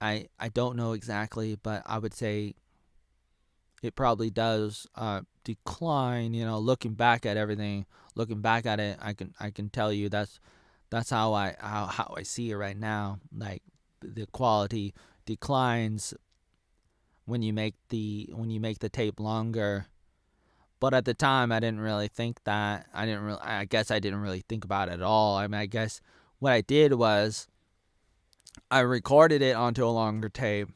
I don't know exactly, but I would say it probably does decline. Looking back at everything, looking back at it, I can tell you that's how I see it right now. Like, the quality declines when you make the tape longer. But at the time, I didn't really think that. I guess I didn't really think about it at all. I guess what I did was I recorded it onto a longer tape,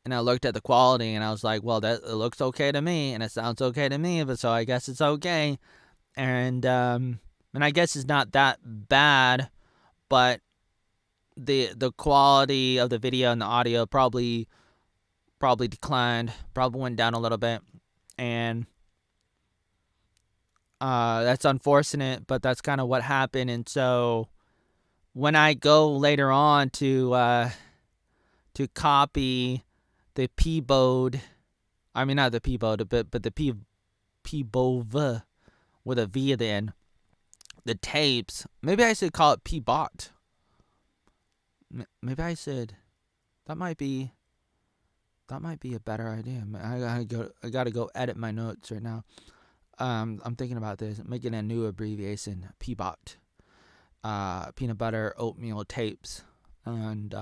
and I looked at the quality, and I was like, well, it looks okay to me, and it sounds okay to me, but so I guess it's okay. And I guess it's not that bad, but the quality of the video and the audio probably declined, probably went down a little bit, and that's unfortunate, but that's kind of what happened. And so when I go later on to copy the PBOT, I mean not the PBOT, but the PBOV with a V at the end, the tapes. Maybe I should call it PBOT. Maybe I should. That might be a better idea. I gotta go edit my notes right now. I'm thinking about this, making a new abbreviation, PBOT, peanut butter oatmeal tapes, and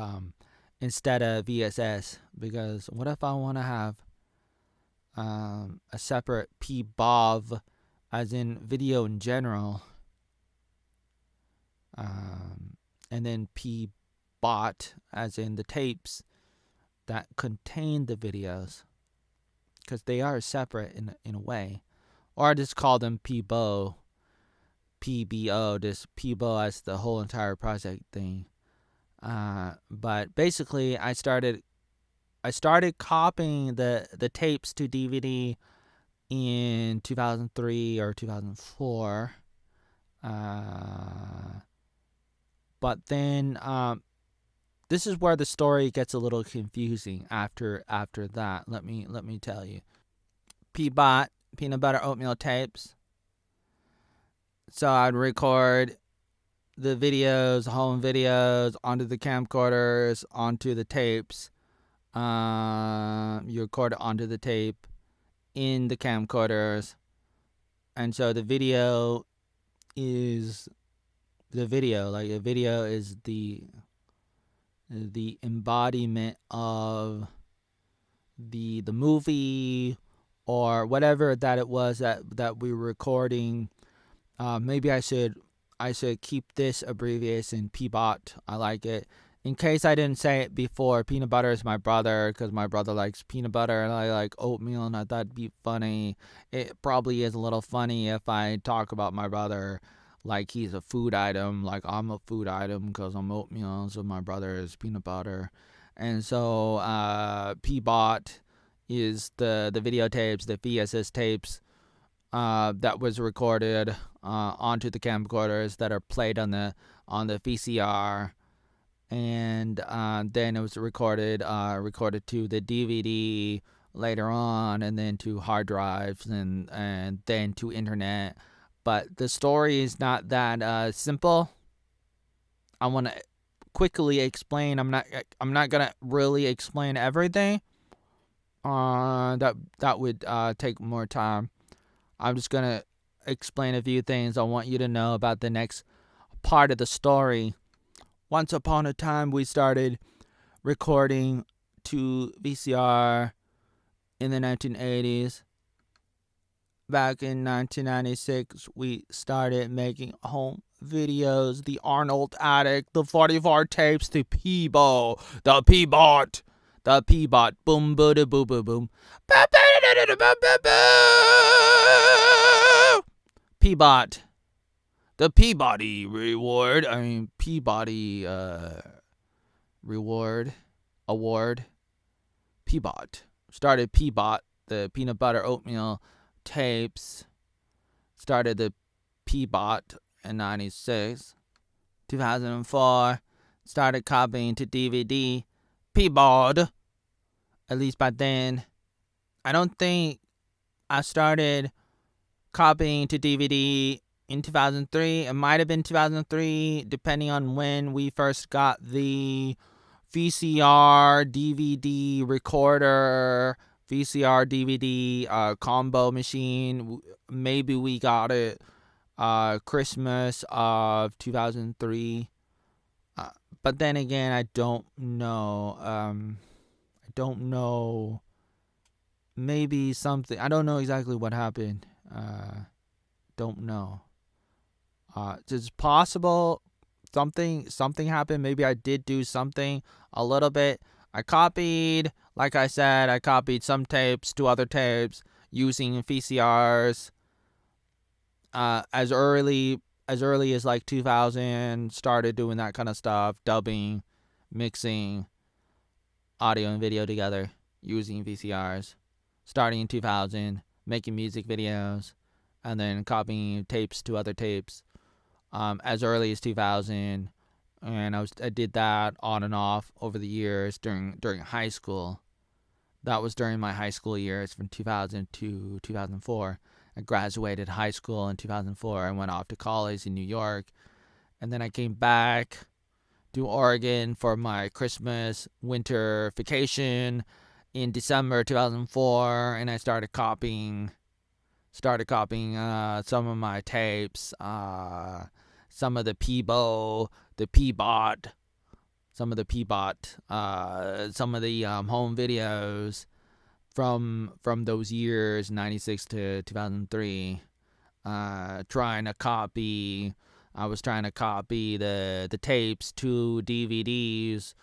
instead of VSS, because what if I want to have a separate PBOV, as in video in general, and then PBOT, as in the tapes that contain the videos, because they are separate in a way. Or I just call them PBO, just PBO as the whole entire project thing. But basically, I started copying the tapes to DVD in 2003 or 2004. But then this is where the story gets a little confusing after that. Let me tell you. PBOT, peanut butter oatmeal tapes. So I'd record the videos, home videos, onto the camcorders, onto the tapes. You record it onto the tape in the camcorders. And so the video is the video. Like, a video is the embodiment of the movie or whatever that it was that we were recording. Maybe I should keep this abbreviation, PBOT. I like it. In case I didn't say it before, peanut butter is my brother, because my brother likes peanut butter and I like oatmeal, and I thought it'd be funny. It probably is a little funny if I talk about my brother like he's a food item, like I'm a food item because I'm oatmeal, so my brother is peanut butter. And so PBOT is the videotapes, the VSS tapes that was recorded onto the camcorders that are played on the VCR, and then it was recorded to the DVD later on, and then to hard drives, and then to internet. But the story is not that simple. I want to quickly explain. I'm not gonna really explain everything. That would take more time. I'm just gonna explain a few things I want you to know about the next part of the story. Once upon a time, we started recording to VCR in the 1980s. Back in 1996, we started making home videos. The Arnold Attic, the 44 tapes, the PBOT, boom, boom, boom, boom, boom. PBOT, the Peabody reward. I mean, Peabody reward, award. PBOT. Started PBOT, the peanut butter oatmeal tapes. Started the PBOT in 96. 2004, started copying to DVD. PBOT. At least by then. I don't think I started copying to DVD in 2003. It might have been 2003, depending on when we first got the VCR DVD recorder, VCR DVD combo machine. Maybe we got it Christmas of 2003. But then again, I don't know. Maybe something. I don't know exactly what happened. Don't know. It's possible something happened. Maybe I did do something a little bit. I copied, like I said, some tapes to other tapes using VCRs as early as early as like 2000, started doing that kind of stuff, dubbing, mixing audio and video together using VCRs. Starting in 2000, making music videos, and then copying tapes to other tapes as early as 2000. And I did that on and off over the years during high school. That was during my high school years from 2000 to 2004. I graduated high school in 2004. I went off to college in New York. And then I came back to Oregon for my Christmas winter vacation in December 2004. And I started copying some of my tapes, some of the PBOT, some of the home videos from those years, 96 to 2003. I was trying to copy the tapes to DVDs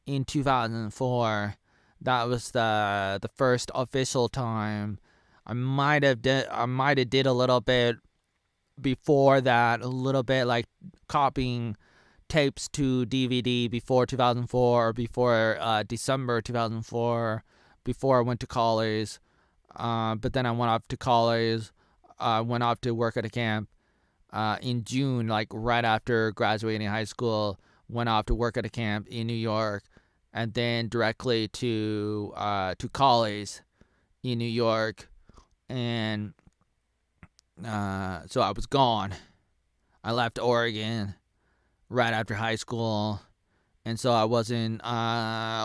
in 2004. That was the first official time. I might have did a little bit before that, a little bit like copying tapes to DVD before 2004 or before December 2004, before I went to college. But then I went off to college. Went off to work at a camp in June, like right after graduating high school. Went off to work at a camp in New York, and then directly to college in New York. And so I was gone. I left Oregon right after high school, and so I wasn't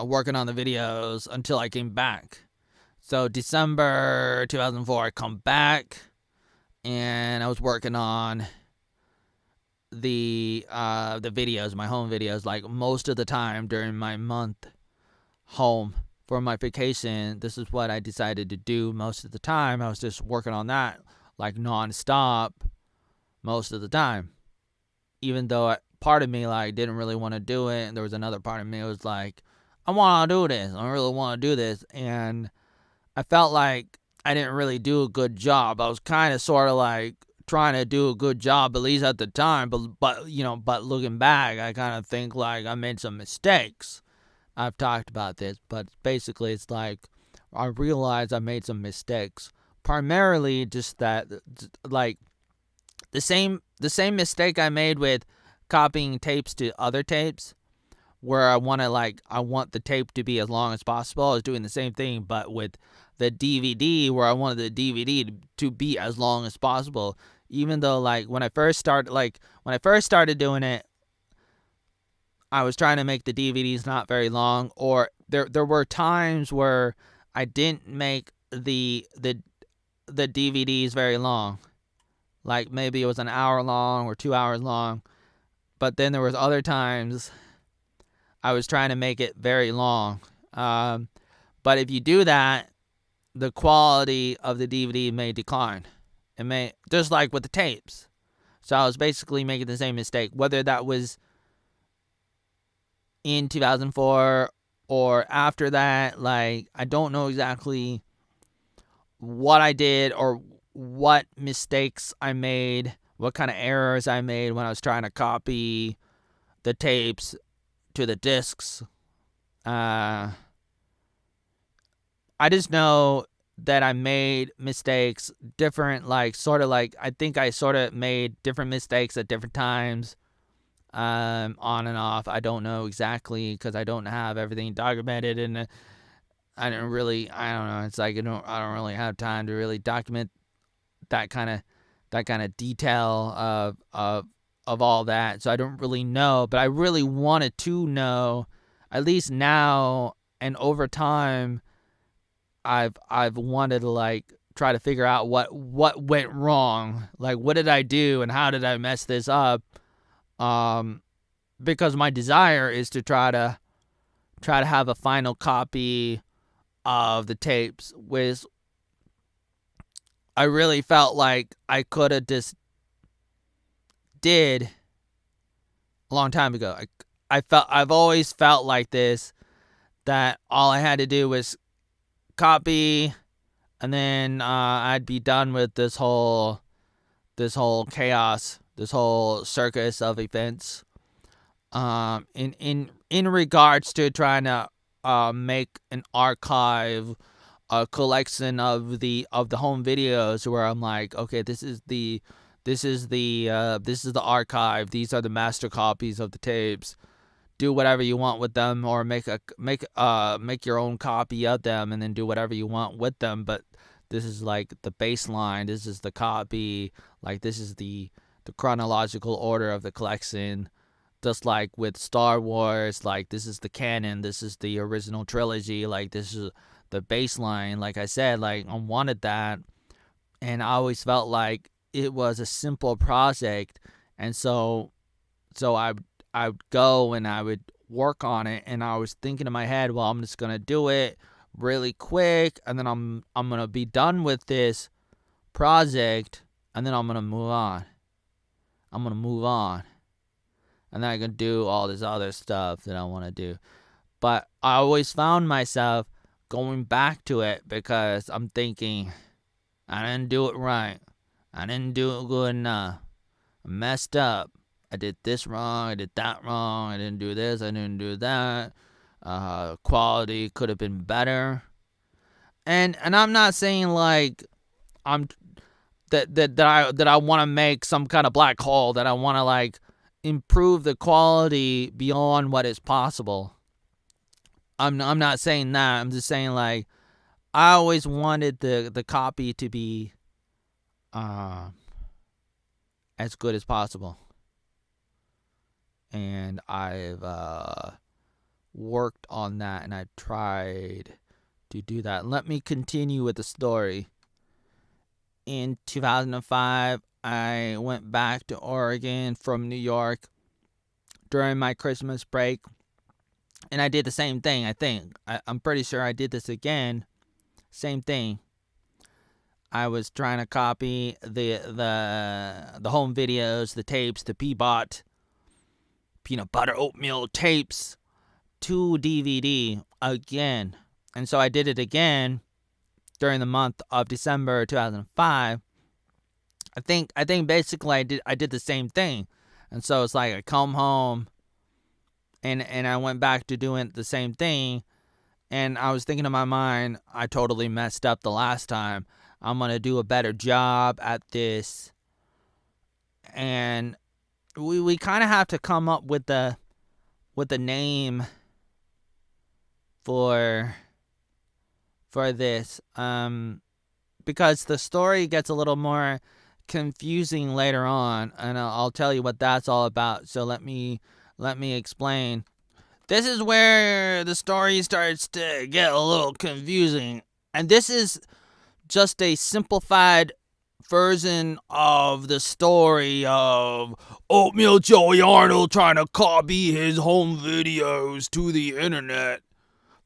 working on the videos until I came back. So December 2004, I come back, and I was working on the videos, my home videos, like most of the time during my month home for my vacation. This is what I decided to do most of the time. I was just working on that like nonstop most of the time, even though part of me like didn't really want to do it, and there was another part of me that was like, I want to do this, I really want to do this. And I felt like I didn't really do a good job. I was kind of sort of like trying to do a good job, at least at the time, but looking back, I kind of think like I made some mistakes. I've talked about this, but basically it's like I realized I made some mistakes. Primarily just that, like, the same mistake I made with copying tapes to other tapes, where I want the tape to be as long as possible. I was doing the same thing, but with the DVD, where I wanted the DVD to be as long as possible. Even though, like, when I first started doing it, I was trying to make the DVDs not very long, or there were times where I didn't make the DVDs very long. Like maybe it was an hour long or 2 hours long. But then there was other times I was trying to make it very long. But if you do that, the quality of the DVD may decline. It may, just like with the tapes. So I was basically making the same mistake, whether that was in 2004 or after that. Like, I don't know exactly what I did or what mistakes I made, what kind of errors I made when I was trying to copy the tapes to the discs. I just know that I made mistakes different, I think I sort of made different mistakes at different times, on and off. I don't know exactly, because I don't have everything documented, and I don't know, it's like I don't really have time to really document that kind of detail of all that. So I don't really know, but I really wanted to know, at least now and over time. I've wanted to like try to figure out what went wrong, like what did I do and how did I mess this up, because my desire is to try to have a final copy of the tapes, which I really felt like I could have just did a long time ago. I've always felt like this, that all I had to do was copy, and then I'd be done with this whole chaos this whole circus of events. In regards to trying to make an archive, a collection of the home videos, where I'm like, okay, this is the archive. These are the master copies of the tapes. Do whatever you want with them, or make your own copy of them, and then do whatever you want with them. But this is like the baseline. This is the copy. Like, this is the chronological order of the collection. Just like with Star Wars, like, this is the canon. This is the original trilogy. Like, this is the baseline. Like I said, like, I wanted that, and I always felt like it was a simple project, and so I would go and I would work on it, and I was thinking in my head, well, I'm just gonna do it really quick, and then I'm gonna be done with this project, and then I'm gonna move on. And then I can do all this other stuff that I want to do. But I always found myself going back to it because I'm thinking, I didn't do it right. I didn't do it good enough. I messed up. I did this wrong. I did that wrong. I didn't do this. I didn't do that. Quality could have been better. And I'm not saying like I'm that I want to make some kind of black hole, that I want to like improve the quality beyond what is possible. I'm not saying that. I'm just saying, like, I always wanted the copy to be as good as possible, and I've worked on that, and I tried to do that. Let me continue with the story. In 2005, I went back to Oregon from New York during my Christmas break, and I did the same thing. I think I'm pretty sure I did this again. Same thing. I was trying to copy the home videos, the tapes, the PBOT, peanut butter oatmeal tapes, to DVD again, and so I did it again during the month of December 2005. I think basically I did the same thing. And so it's like I come home and I went back to doing the same thing, and I was thinking in my mind, I totally messed up the last time. I'm going to do a better job at this. And we kind of have to come up with the name for this, because the story gets a little more confusing later on, and I'll tell you what that's all about. So let me explain. This is where the story starts to get a little confusing, and this is just a simplified version of the story of Oatmeal Joey Arnold trying to copy his home videos to the internet,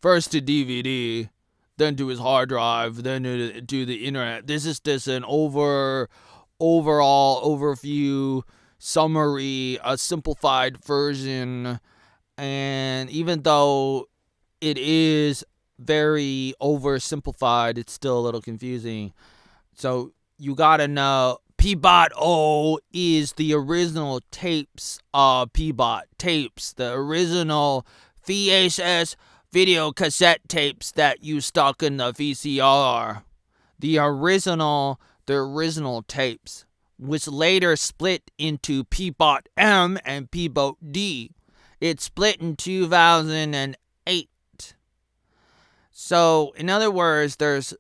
first to DVD, then to his hard drive, then to the internet. This is just an overall overview, summary, a simplified version. And even though it is very oversimplified, it's still a little confusing. So you gotta know, PBOT is the original tapes of PBOT tapes, the original VHS video cassette tapes that you stuck in the VCR. The original tapes, which later split into PBOT M and PBOT D. It split in 2008. So, in other words, there's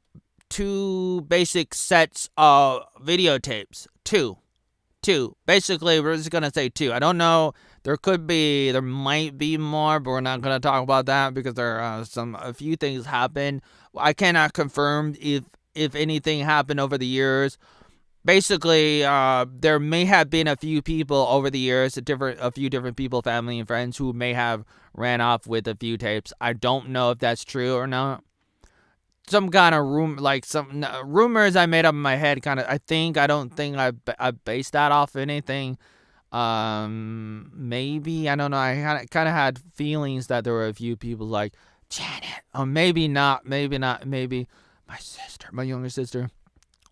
two basic sets of videotapes. Two. Basically, we're just going to say two. I don't know. There might be more, but we're not going to talk about that because there are a few things happen. I cannot confirm if anything happened over the years. Basically, there may have been a few people over the years, a few different people, family and friends, who may have ran off with a few tapes. I don't know if that's true or not. Some kind of rumors I made up in my head. I don't think I based that off anything. Maybe, I don't know. I kind of had feelings that there were a few people like Janet. Oh, maybe not. Maybe my sister, my younger sister,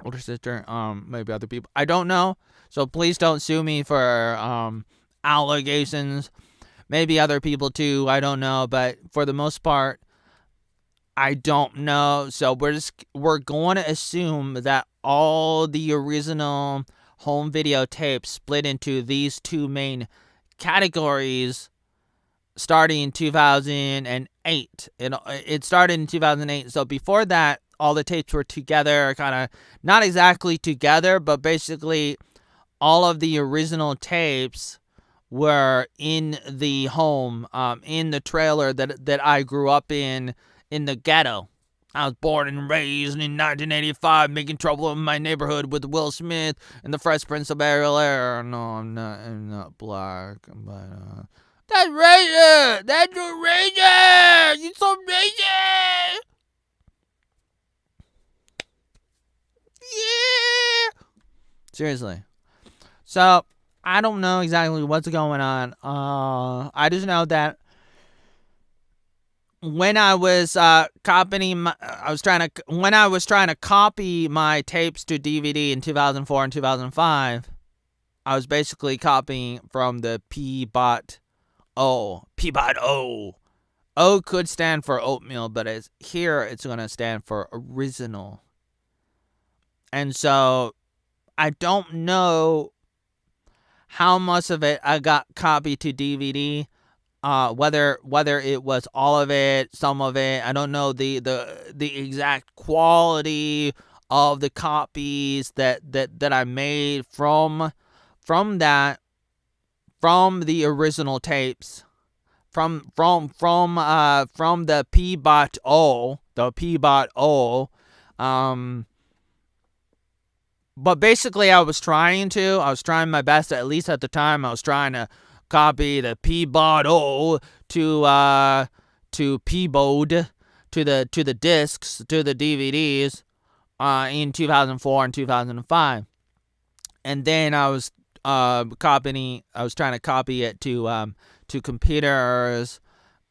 older sister, maybe other people. I don't know. So please don't sue me for allegations. Maybe other people too, I don't know, but for the most part, I don't know. So we're going to assume that all the original home video tapes split into these two main categories starting in 2008. It started in 2008. So before that, all the tapes were together, kind of not exactly together, but basically all of the original tapes were in the home, in the trailer that I grew up in the ghetto. I was born and raised in 1985, making trouble in my neighborhood with Will Smith and the Fresh Prince of Bel-Air. No, I'm not black, but that's racist. That's racist. You're so racist. Yeah. Seriously. So I don't know exactly what's going on. I just know that when I was when I was trying to copy my tapes to DVD in 2004 and 2005, I was basically copying from the PBOT-O. PBOT-O. O could stand for oatmeal, but it's going to stand for original. And so I don't know how much of it I got copied to DVD. Whether it was all of it, some of it, I don't know the exact quality of the copies that I made from the original tapes, from the PBOT-O. But basically, I was trying my best, at least at the time. I was trying to copy the PBOT-O to PBOT, to the discs, to the DVDs, in 2004 and 2005. And then I was trying to copy it to computers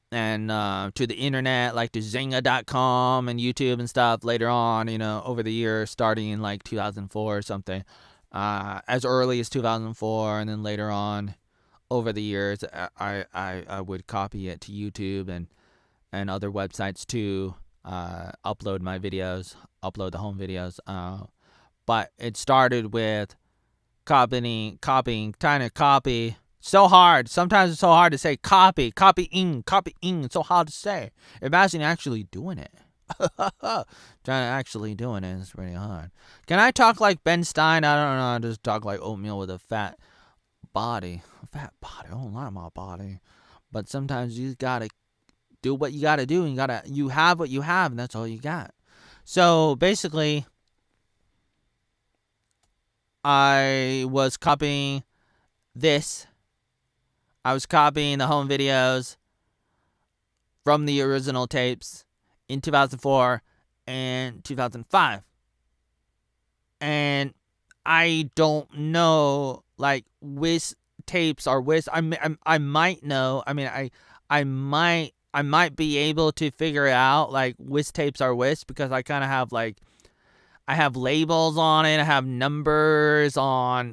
and to the internet, like to Zynga.com and YouTube and stuff later on, over the years, starting in like 2004 or something, as early as 2004, and then later on over the years, I would copy it to YouTube and other websites too, upload my videos, upload the home videos, but it started with copying, trying to copy. So hard. Sometimes it's so hard to say copying. It's so hard to say. Imagine actually doing it. Trying to actually doing it is pretty hard. Can I talk like Ben Stein? I don't know. I just talk like oatmeal with a fat body. I don't like my body. But sometimes you gotta do what you gotta do. You have what you have, and that's all you got. So basically, I was copying this. I was copying the home videos from the original tapes in 2004 and 2005. And I don't know, like, which tapes are which. I might know. I mean, I might be able to figure out, like, which tapes are which, because I kind of have, like, I have labels on it. I have numbers on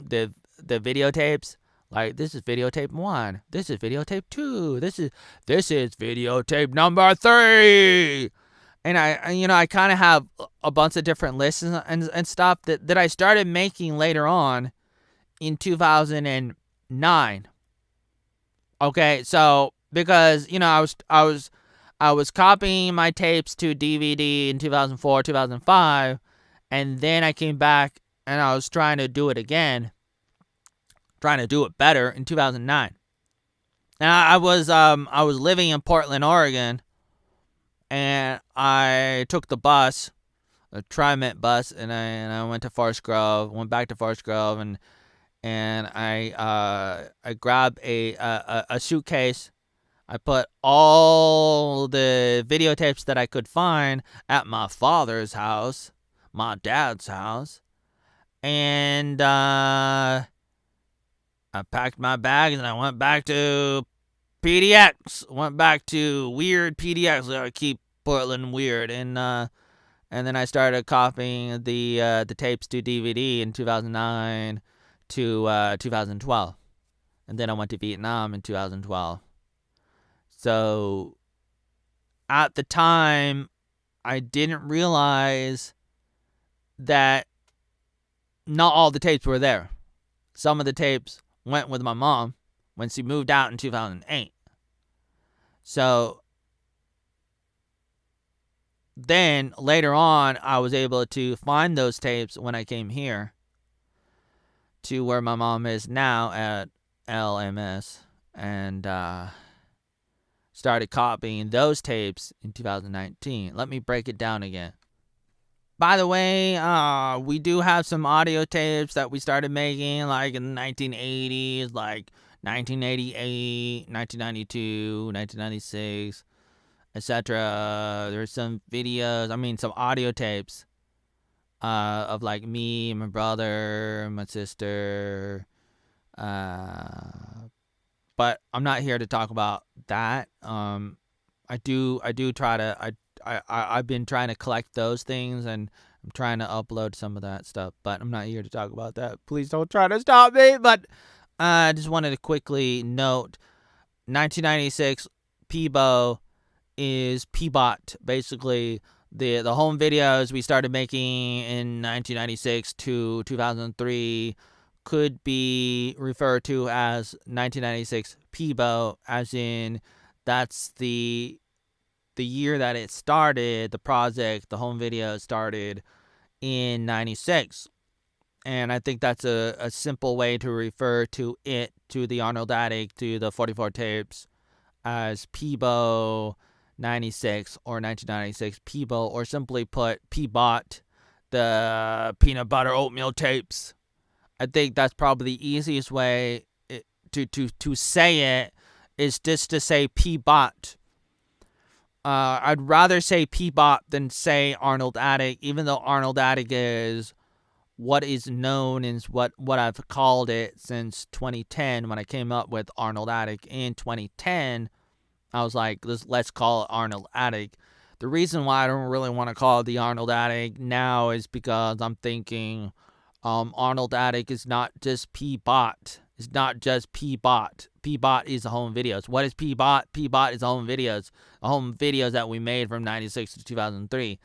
the videotapes. Like, this is videotape 1. This is videotape 2. This is videotape number 3. And I kind of have a bunch of different lists and stuff that I started making later on in 2009. Okay, so because I was copying my tapes to DVD in 2004, 2005, and then I came back and I was trying to do it again. Trying to do it better in 2009. And I was living in Portland, Oregon, and I took the bus, a TriMet bus, and I went to Forest Grove, went back to Forest Grove, and I grabbed a suitcase. I put all the videotapes that I could find at my father's house, my dad's house, and I packed my bags and I went back to PDX. Went back to weird PDX. I keep Portland weird, and then I started copying the tapes to DVD in 2009, to 2012. And then I went to Vietnam in 2012. So at the time, I didn't realize that not all the tapes were there. Some of the tapes went with my mom when she moved out in 2008. So then later on, I was able to find those tapes when I came here to where my mom is now at LMS, and started copying those tapes in 2019. Let me break it down again. By the way, we do have some audio tapes that we started making like in the 1980s, like 1988, 1992, 1996, etc. There's some videos, some audio tapes of like me, my brother, my sister. But I'm not here to talk about that. I've been trying to collect those things, and I'm trying to upload some of that stuff, but I'm not here to talk about that. Please don't try to stop me. But I just wanted to quickly note 1996 PBO is PBOT. Basically, the home videos we started making in 1996 to 2003 could be referred to as 1996 PBO, as in that's the year that it started, the project, the home video started in 96. And I think that's a simple way to refer to it, to the Arnold Attic, to the 44 tapes, as PBO 96 or 1996 PBO, or simply put, PBOT, the peanut butter oatmeal tapes. I think that's probably the easiest way to say it, is just to say PBOT. I'd rather say PBOT than say Arnold Attic, even though Arnold Attic is what is known, is what I've called it since 2010. When I came up with Arnold Attic in 2010, I was like, let's call it Arnold Attic. The reason why I don't really want to call it the Arnold Attic now is because I'm thinking Arnold Attic is not just PBOT. It's not just PBOT. PBOT is the home videos. What is PBOT? PBOT is the home videos. The home videos that we made from 96 to 2003.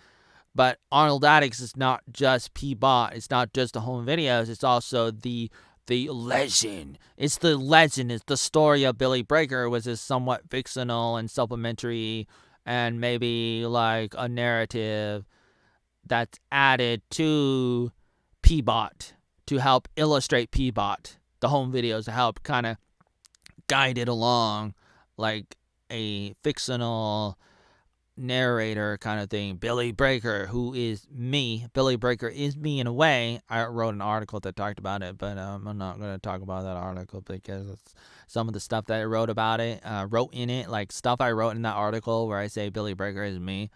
But Arnold Attic is not just PBOT. It's not just the home videos. It's also the legend. It's the legend. It's the story of Billy Breaker, which is somewhat fictional and supplementary, and maybe like a narrative that's added to PBOT to help illustrate PBOT. The home videos to help kind of guide it along, like a fictional narrator kind of thing. Billy Breaker, who is me. Billy Breaker is me in a way. I wrote an article that talked about it, but I'm not going to talk about that article because it's some of the stuff that I wrote about it, wrote in it, like stuff I wrote in that article where I say Billy Breaker is me.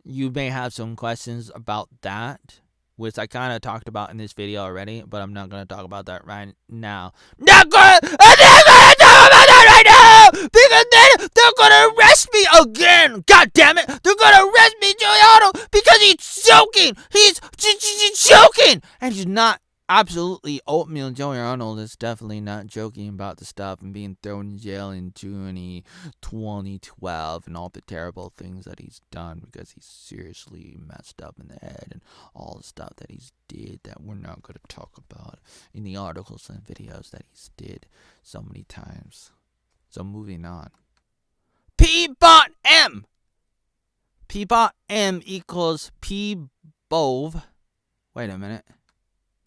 You may have some questions about that, which I kind of talked about in this video already, but I'm not going to talk about that right now. I'm not going to talk about that right now, because then they're going to arrest me again. God damn it. They're going to arrest me, Giuliano, because he's joking. He's joking. And he's not absolutely oatmeal. Joey Arnold is definitely not joking about the stuff and being thrown in jail in 2012 and all the terrible things that he's done, because he's seriously messed up in the head, and all the stuff that he's did that we're not going to talk about in the articles and videos that he's did so many times. So moving on. PBOT M. PBOT M equals PBOV. Wait a minute.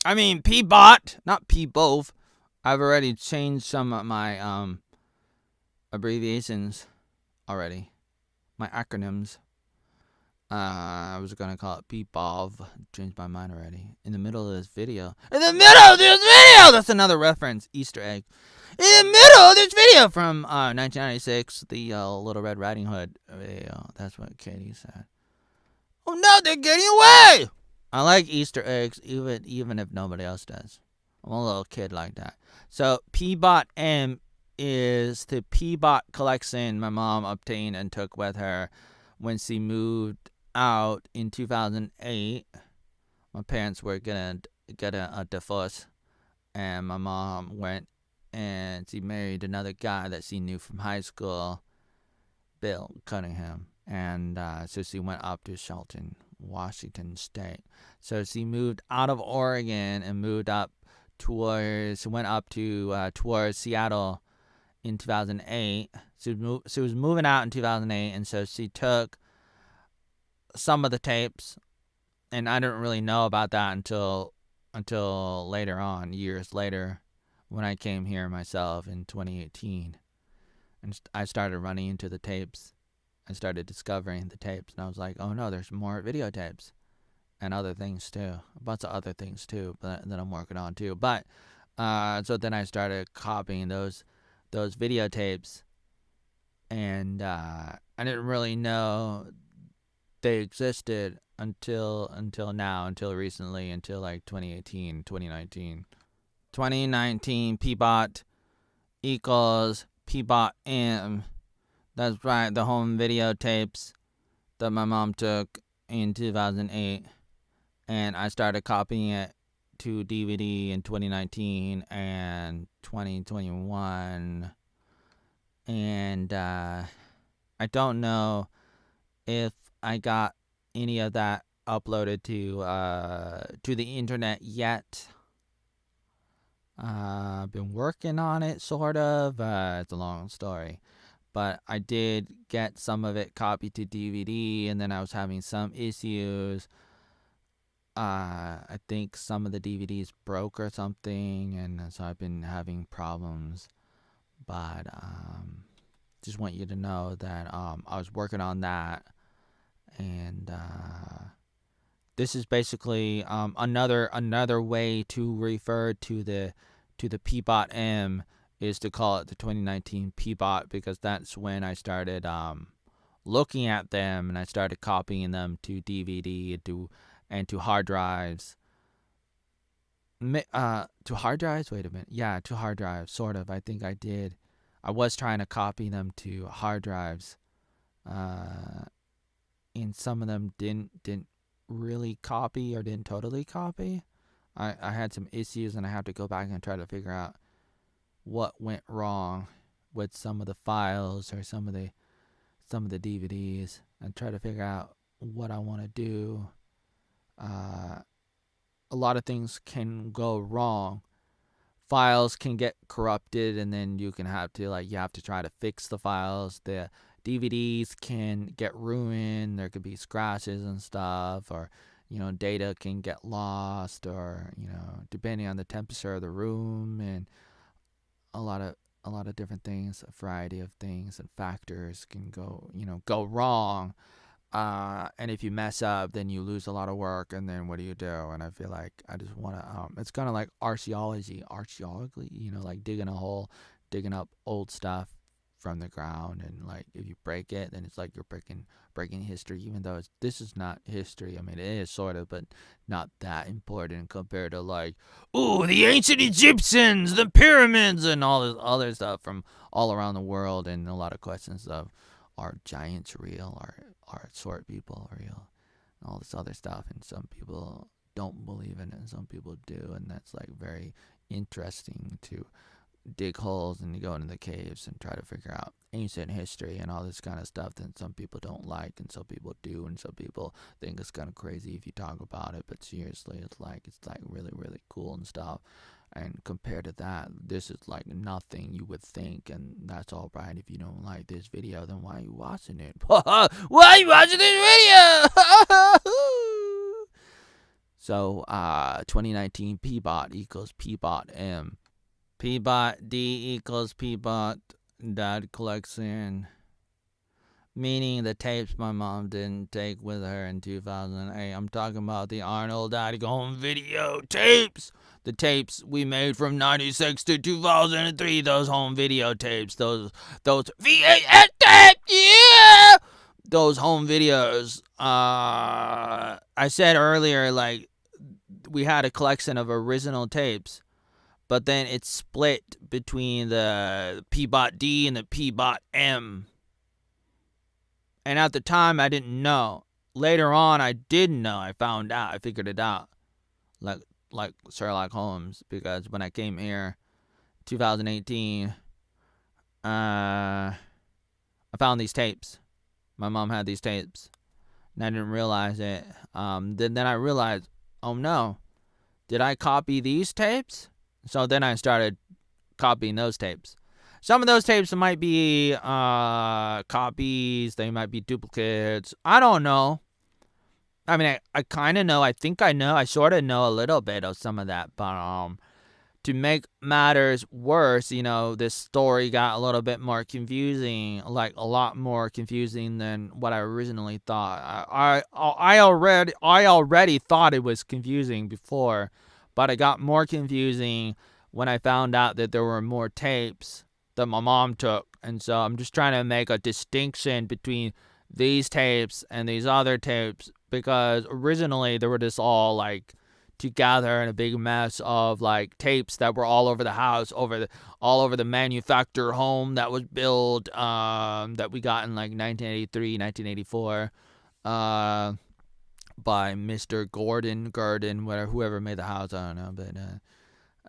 I mean PBOT, not PBOV. I've already changed some of my abbreviations already. My acronyms. I was gonna call it PBOV. Changed my mind already. In the middle of this video. That's another reference. Easter egg. In the middle of this video from 1996, the Little Red Riding Hood video. That's what Katie said. Oh no, they're getting away! I like Easter eggs, even if nobody else does. I'm a little kid like that. So PBOT M is the PBOT collection my mom obtained and took with her when she moved out in 2008. My parents were gonna get a divorce, and my mom went and she married another guy that she knew from high school, Bill Cunningham. And so she went up to Shelton, Washington State. So she moved out of Oregon and moved up went up to towards Seattle in 2008. She was moving out in 2008, and so she took some of the tapes, and I didn't really know about that until later on, years later, when I came here myself in 2018, and I started running into the tapes. I started discovering the tapes, and I was like, oh no, there's more videotapes and other things too, a bunch of other things too, but that I'm working on too. But so then I started copying those videotapes, and I didn't really know they existed until now, until recently, until like 2018, 2019. 2019 PBOT equals PBOT M. That's right, the home videotapes that my mom took in 2008, and I started copying it to DVD in 2019 and 2021, and I don't know if I got any of that uploaded to the internet yet. I've been working on it, sort of. It's a long story. But I did get some of it copied to DVD, and then I was having some issues. I think some of the DVDs broke or something, and so I've been having problems. But just want you to know that I was working on that, and this is basically another way to refer to the PBOT M is to call it the 2019 PBOT, because that's when I started looking at them, and I started copying them to DVD and to hard drives. To hard drives? Wait a minute. Yeah, to hard drives, sort of. I think I did. I was trying to copy them to hard drives, and some of them didn't really copy or didn't totally copy. I had some issues, and I have to go back and try to figure out what went wrong with some of the files or some of the DVDs, and try to figure out what I want to do. A lot of things can go wrong. Files can get corrupted, and then you have to try to fix the files. The DVDs can get ruined. There could be scratches and stuff, or data can get lost, or depending on the temperature of the room, and a lot of different things, a variety of things and factors can go wrong. And if you mess up, then you lose a lot of work, and then what do you do? And I feel like I just want to, it's kind of like archaeology, like digging a hole, digging up old stuff from the ground, and like if you break it, then it's like you're breaking history, even though this is not history. I mean, it is sort of, but not that important compared to the ancient Egyptians, the pyramids, and all this other stuff from all around the world, and a lot of questions of, are giants real? Are short people real? And all this other stuff, and some people don't believe in it, and some people do, and that's very interesting to dig holes and to go into the caves and try to figure out ancient history and all this kind of stuff that some people don't like, and some people do, and some people think it's kind of crazy if you talk about it, but seriously, it's really, really cool and stuff. And compared to that, this is nothing you would think, and that's all right. If you don't like this video, then why are you watching it? Why are you watching this video? So 2019 PBOT equals PBOT M. PBOT D equals PBOT dot collection, meaning the tapes my mom didn't take with her in 2008. I'm talking about the Arnold Attic home video tapes. The tapes we made from 96 to 2003, those home video tapes, those VHS tapes, yeah! Those home videos. I said earlier, we had a collection of original tapes, but then it's split between the PBOT D and the PBOT M. And at the time, I didn't know. Later on, I did know. I found out. I figured it out. like Sherlock Holmes, because when I came here 2018, I found these tapes. My mom had these tapes, and I didn't realize it. Then I realized, oh no, did I copy these tapes? So then I started copying those tapes. Some of those tapes might be copies. They might be duplicates. I don't know. I mean, I kind of know. I think I know. I sort of know a little bit of some of that. But to make matters worse, this story got a little bit more confusing, like a lot more confusing than what I originally thought. I already thought it was confusing before, but it got more confusing when I found out that there were more tapes that my mom took. And so I'm just trying to make a distinction between these tapes and these other tapes, because originally they were just all like together in a big mess of like tapes that were all over the house, all over the manufactured home that was built, that we got in like 1983, 1984, by Mr. Gordon, whatever, whoever made the house, I don't know, but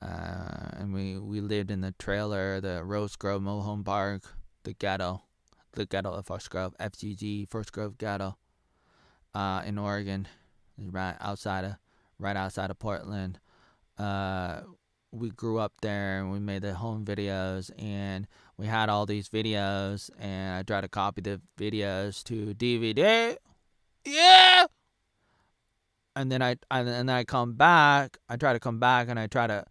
and we lived in the trailer, the Rose Grove Mobile Home Park, the ghetto of First Grove, FGG, First Grove Ghetto, in Oregon, right outside of Portland. We grew up there, and we made the home videos, and we had all these videos, and I tried to copy the videos to DVD. Yeah. And then I come back. I try to come back, and I try to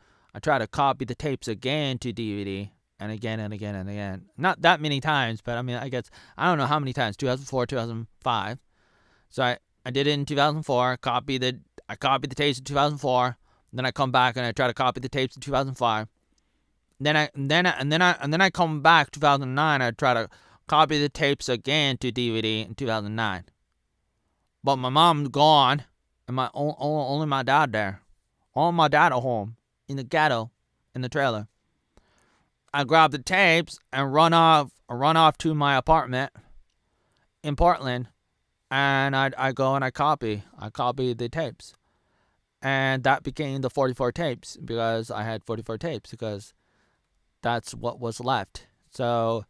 copy the tapes again to DVD, and again and again and again. Not that many times, but I mean, I guess I don't know how many times. 2004, 2005. So I did it in 2004. I copied the tapes in 2004. Then I come back and I try to copy the tapes in 2005. Then I come back 2009. I try to copy the tapes again to DVD in 2009. But my mom's gone, and only my dad there. All my dad at home in the ghetto, in the trailer. I grab the tapes and run off to my apartment in Portland, and I go and I copy the tapes. And that became the 44 tapes, because I had 44 tapes, because that's what was left. So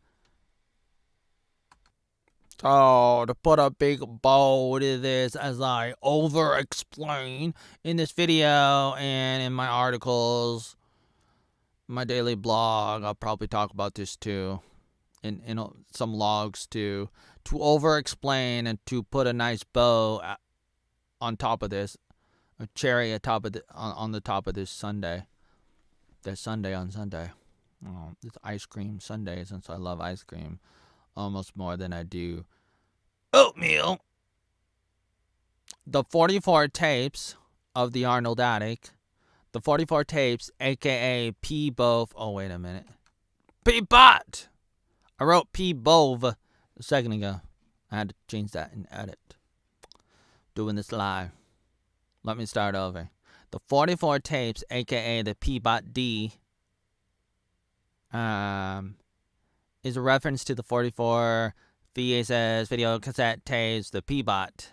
to put a big bow to this, as I over-explain in this video and in my articles, my daily blog, I'll probably talk about this too, in some logs too, to over-explain and to put a nice bow on top of this, a cherry on the top of this sundae. This sundae on Sunday. It's ice cream sundae, since I love ice cream almost more than I do oatmeal. The 44 tapes of the Arnold Attic. The 44 tapes, a.k.a. PBOT. Oh, wait a minute. PBOT! I wrote PBOT a second ago. I had to change that in edit. Doing this live. Let me start over. The 44 tapes, a.k.a. the PBOT-D, is a reference to the 44 VHS video cassette tapes, the PBOT.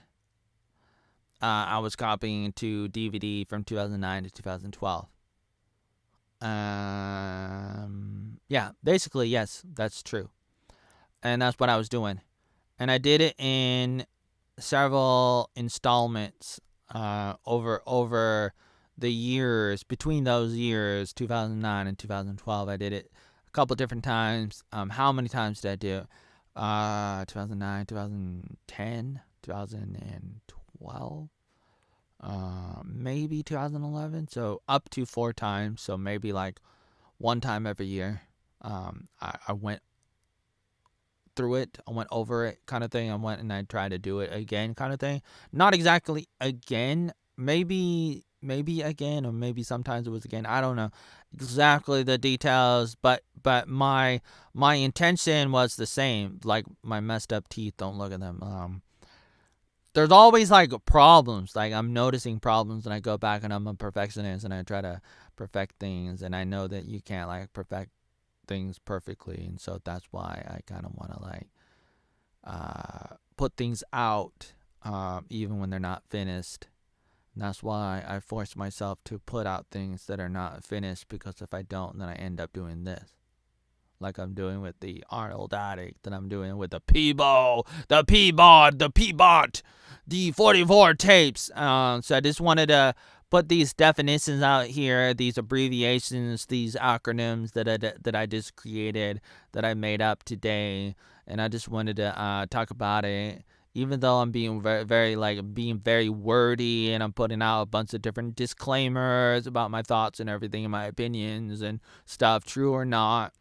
I was copying to DVD from 2009 to 2012. Yeah, basically, yes, that's true. And that's what I was doing. And I did it in several installments over the years, between those years, 2009 and 2012. I did it a couple different times. How many times did I do it? 2009, 2010, 2012, maybe 2011. So up to 4 times. So maybe like 1 time every year. I went through it. I went over it, kind of thing. I went and I tried to do it again, kind of thing. Not exactly again. Maybe again, or maybe sometimes it was again. I don't know exactly the details, but my intention was the same. Like, my messed up teeth, don't look at them. There's always like problems. Like, I'm noticing problems, and I go back, and I'm a perfectionist, and I try to perfect things, and I know that you can't like perfect things perfectly, and so that's why I kind of want to like put things out, even when they're not finished. That's why I force myself to put out things that are not finished, because if I don't, then I end up doing this. Like I'm doing with the Arnold Attic, that I'm doing with the PBOT, the 44 tapes. So I just wanted to put these definitions out here, these abbreviations, these acronyms that I just created, that I made up today, and I just wanted to talk about it. Even though I'm being being very wordy, and I'm putting out a bunch of different disclaimers about my thoughts and everything, and my opinions and stuff, true or not,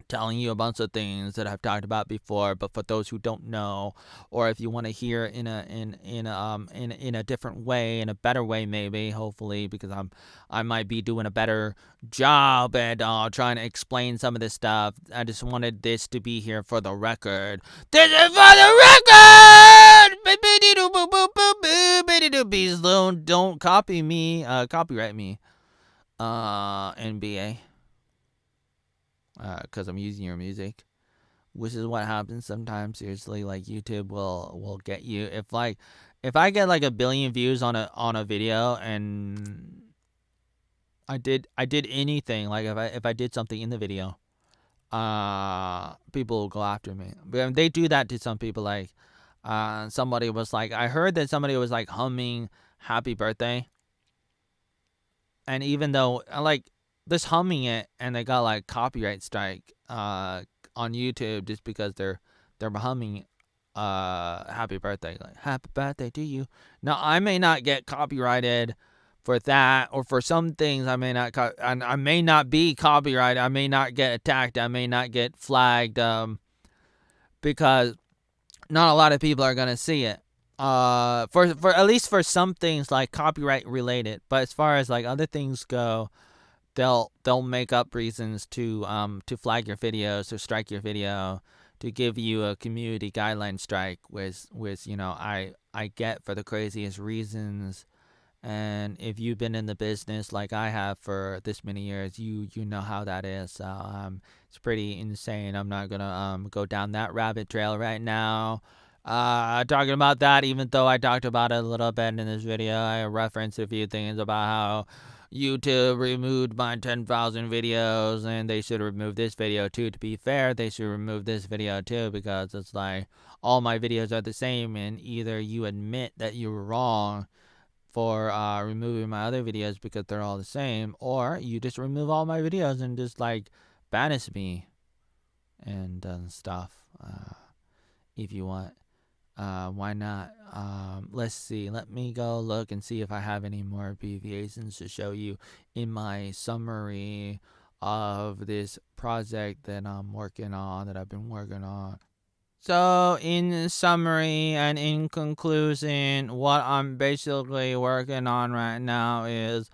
telling you a bunch of things that I've talked about before. But for those who don't know, or if you want to hear in a different way, in a better way, maybe, hopefully, because I might be doing a better job at trying to explain some of this stuff. I just wanted this to be here for the record. This is for the record. Please don't copy me, copyright me, NBA. Because I'm using your music, which is what happens sometimes. Seriously, like YouTube will get you. If I get like 1 billion views on a video, and I did anything, like if I did something in the video, people will go after me. But they do that to some people. Like somebody was like, I heard that somebody was like humming "Happy Birthday," and even though just humming it, and they got like copyright strike on YouTube just because they're humming "Happy Birthday," like "Happy Birthday to you." Now I may not get copyrighted for that, or for some things I may not and I may not be copyrighted. I may not get attacked. I may not get flagged because not a lot of people are gonna see it. For at least for some things like copyright related, but as far as like other things go, they'll make up reasons to flag your videos, to strike your video, to give you a community guideline strike, which I get for the craziest reasons. And if you've been in the business like I have for this many years, you know how that is. So it's pretty insane. I'm not gonna go down that rabbit trail right now. Talking about that, even though I talked about it a little bit in this video, I referenced a few things about how YouTube removed my 10,000 videos, and they should remove this video too. To be fair, they should remove this video too, because it's like all my videos are the same, and either you admit that you were wrong for removing my other videos because they're all the same, or you just remove all my videos and just like banish me and stuff. If you want. Why not? Let's see. Let me go look and see if I have any more abbreviations to show you in my summary of this project that I'm working on, that I've been working on. So, in summary and in conclusion, what I'm basically working on right now is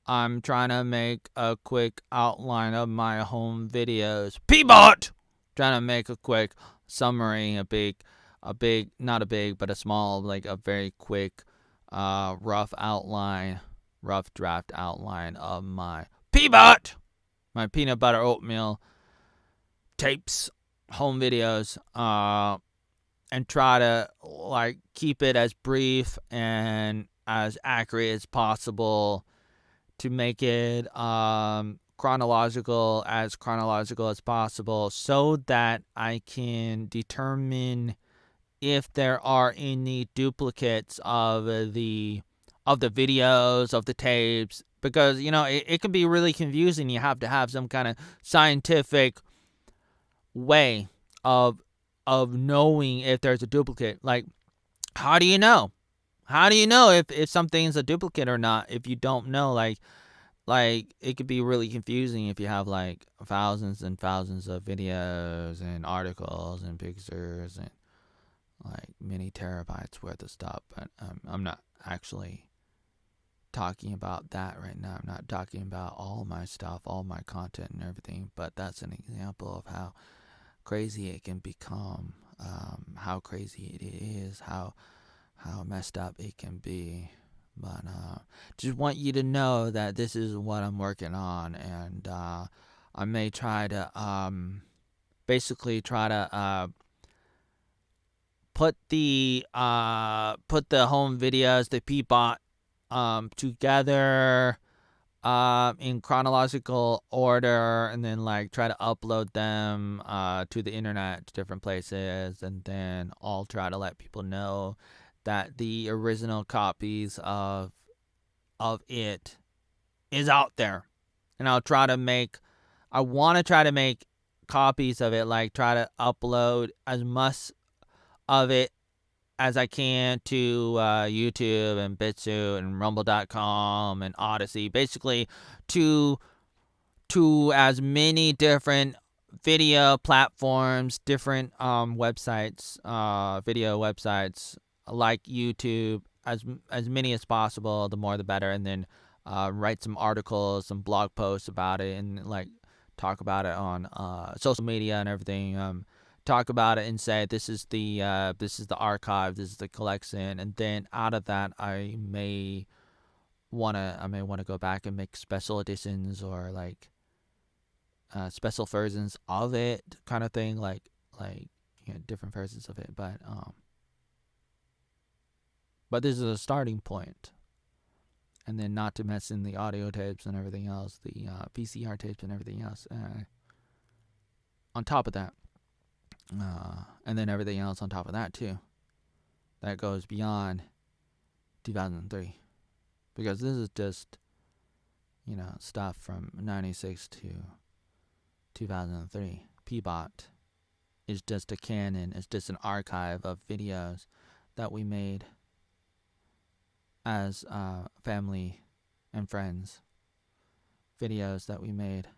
I'm trying to make a quick outline of my home videos. PBOT! Trying to make a quick summary, not a big, but a small, like a very quick, rough draft outline of my PBOT, my peanut butter oatmeal tapes, home videos, and try to like keep it as brief and as accurate as possible to make it chronological as possible, so that I can determine if there are any duplicates of the videos, of the tapes, because it can be really confusing. You have to have some kind of scientific way of knowing if there's a duplicate. Like, how do you know if something's a duplicate or not? If you don't know, like it could be really confusing if you have like thousands and thousands of videos and articles and pictures and like many terabytes worth of stuff. But I'm not actually talking about that right now. I'm not talking about all my stuff, all my content and everything, but that's an example of how crazy it can become, how crazy it is, how messed up it can be. But just want you to know that this is what I'm working on, and I may try to put the home videos, the PBOT together in chronological order, and then like try to upload them to the internet to different places, and then I'll try to let people know that the original copies of it is out there. And I want to try to make copies of it, like try to upload as much of it as I can to YouTube and BitChute and Rumble.com and Odyssey, basically to as many different video platforms, different websites, video websites like YouTube, as many as possible. The more the better, and then write some articles, some blog posts about it, and like talk about it on social media and everything. Talk about it and say this is the archive, this is the collection, and then out of that I may wanna go back and make special editions, or like special versions of it, kind of thing, like different versions of it. But this is a starting point, and then not to mention the audio tapes and everything else, the VCR tapes and everything else on top of that. And then everything else on top of that too, that goes beyond 2003, because this is just stuff from 96 to 2003. PBOT is just a canon, it's just an archive of videos that we made as family and friends, videos that we made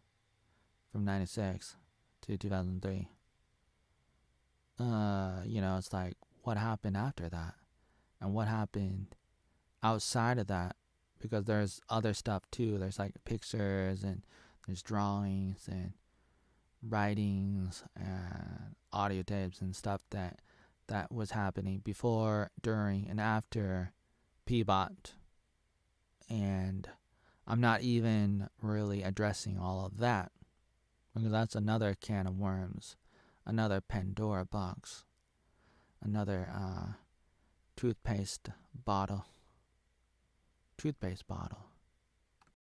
from 96 to 2003. It's like, what happened after that? And what happened outside of that? Because there's other stuff too. There's like pictures, and there's drawings and writings and audio tapes and stuff that was happening before, during, and after PBOT. And I'm not even really addressing all of that, because that's another can of worms, another Pandora box, another toothpaste bottle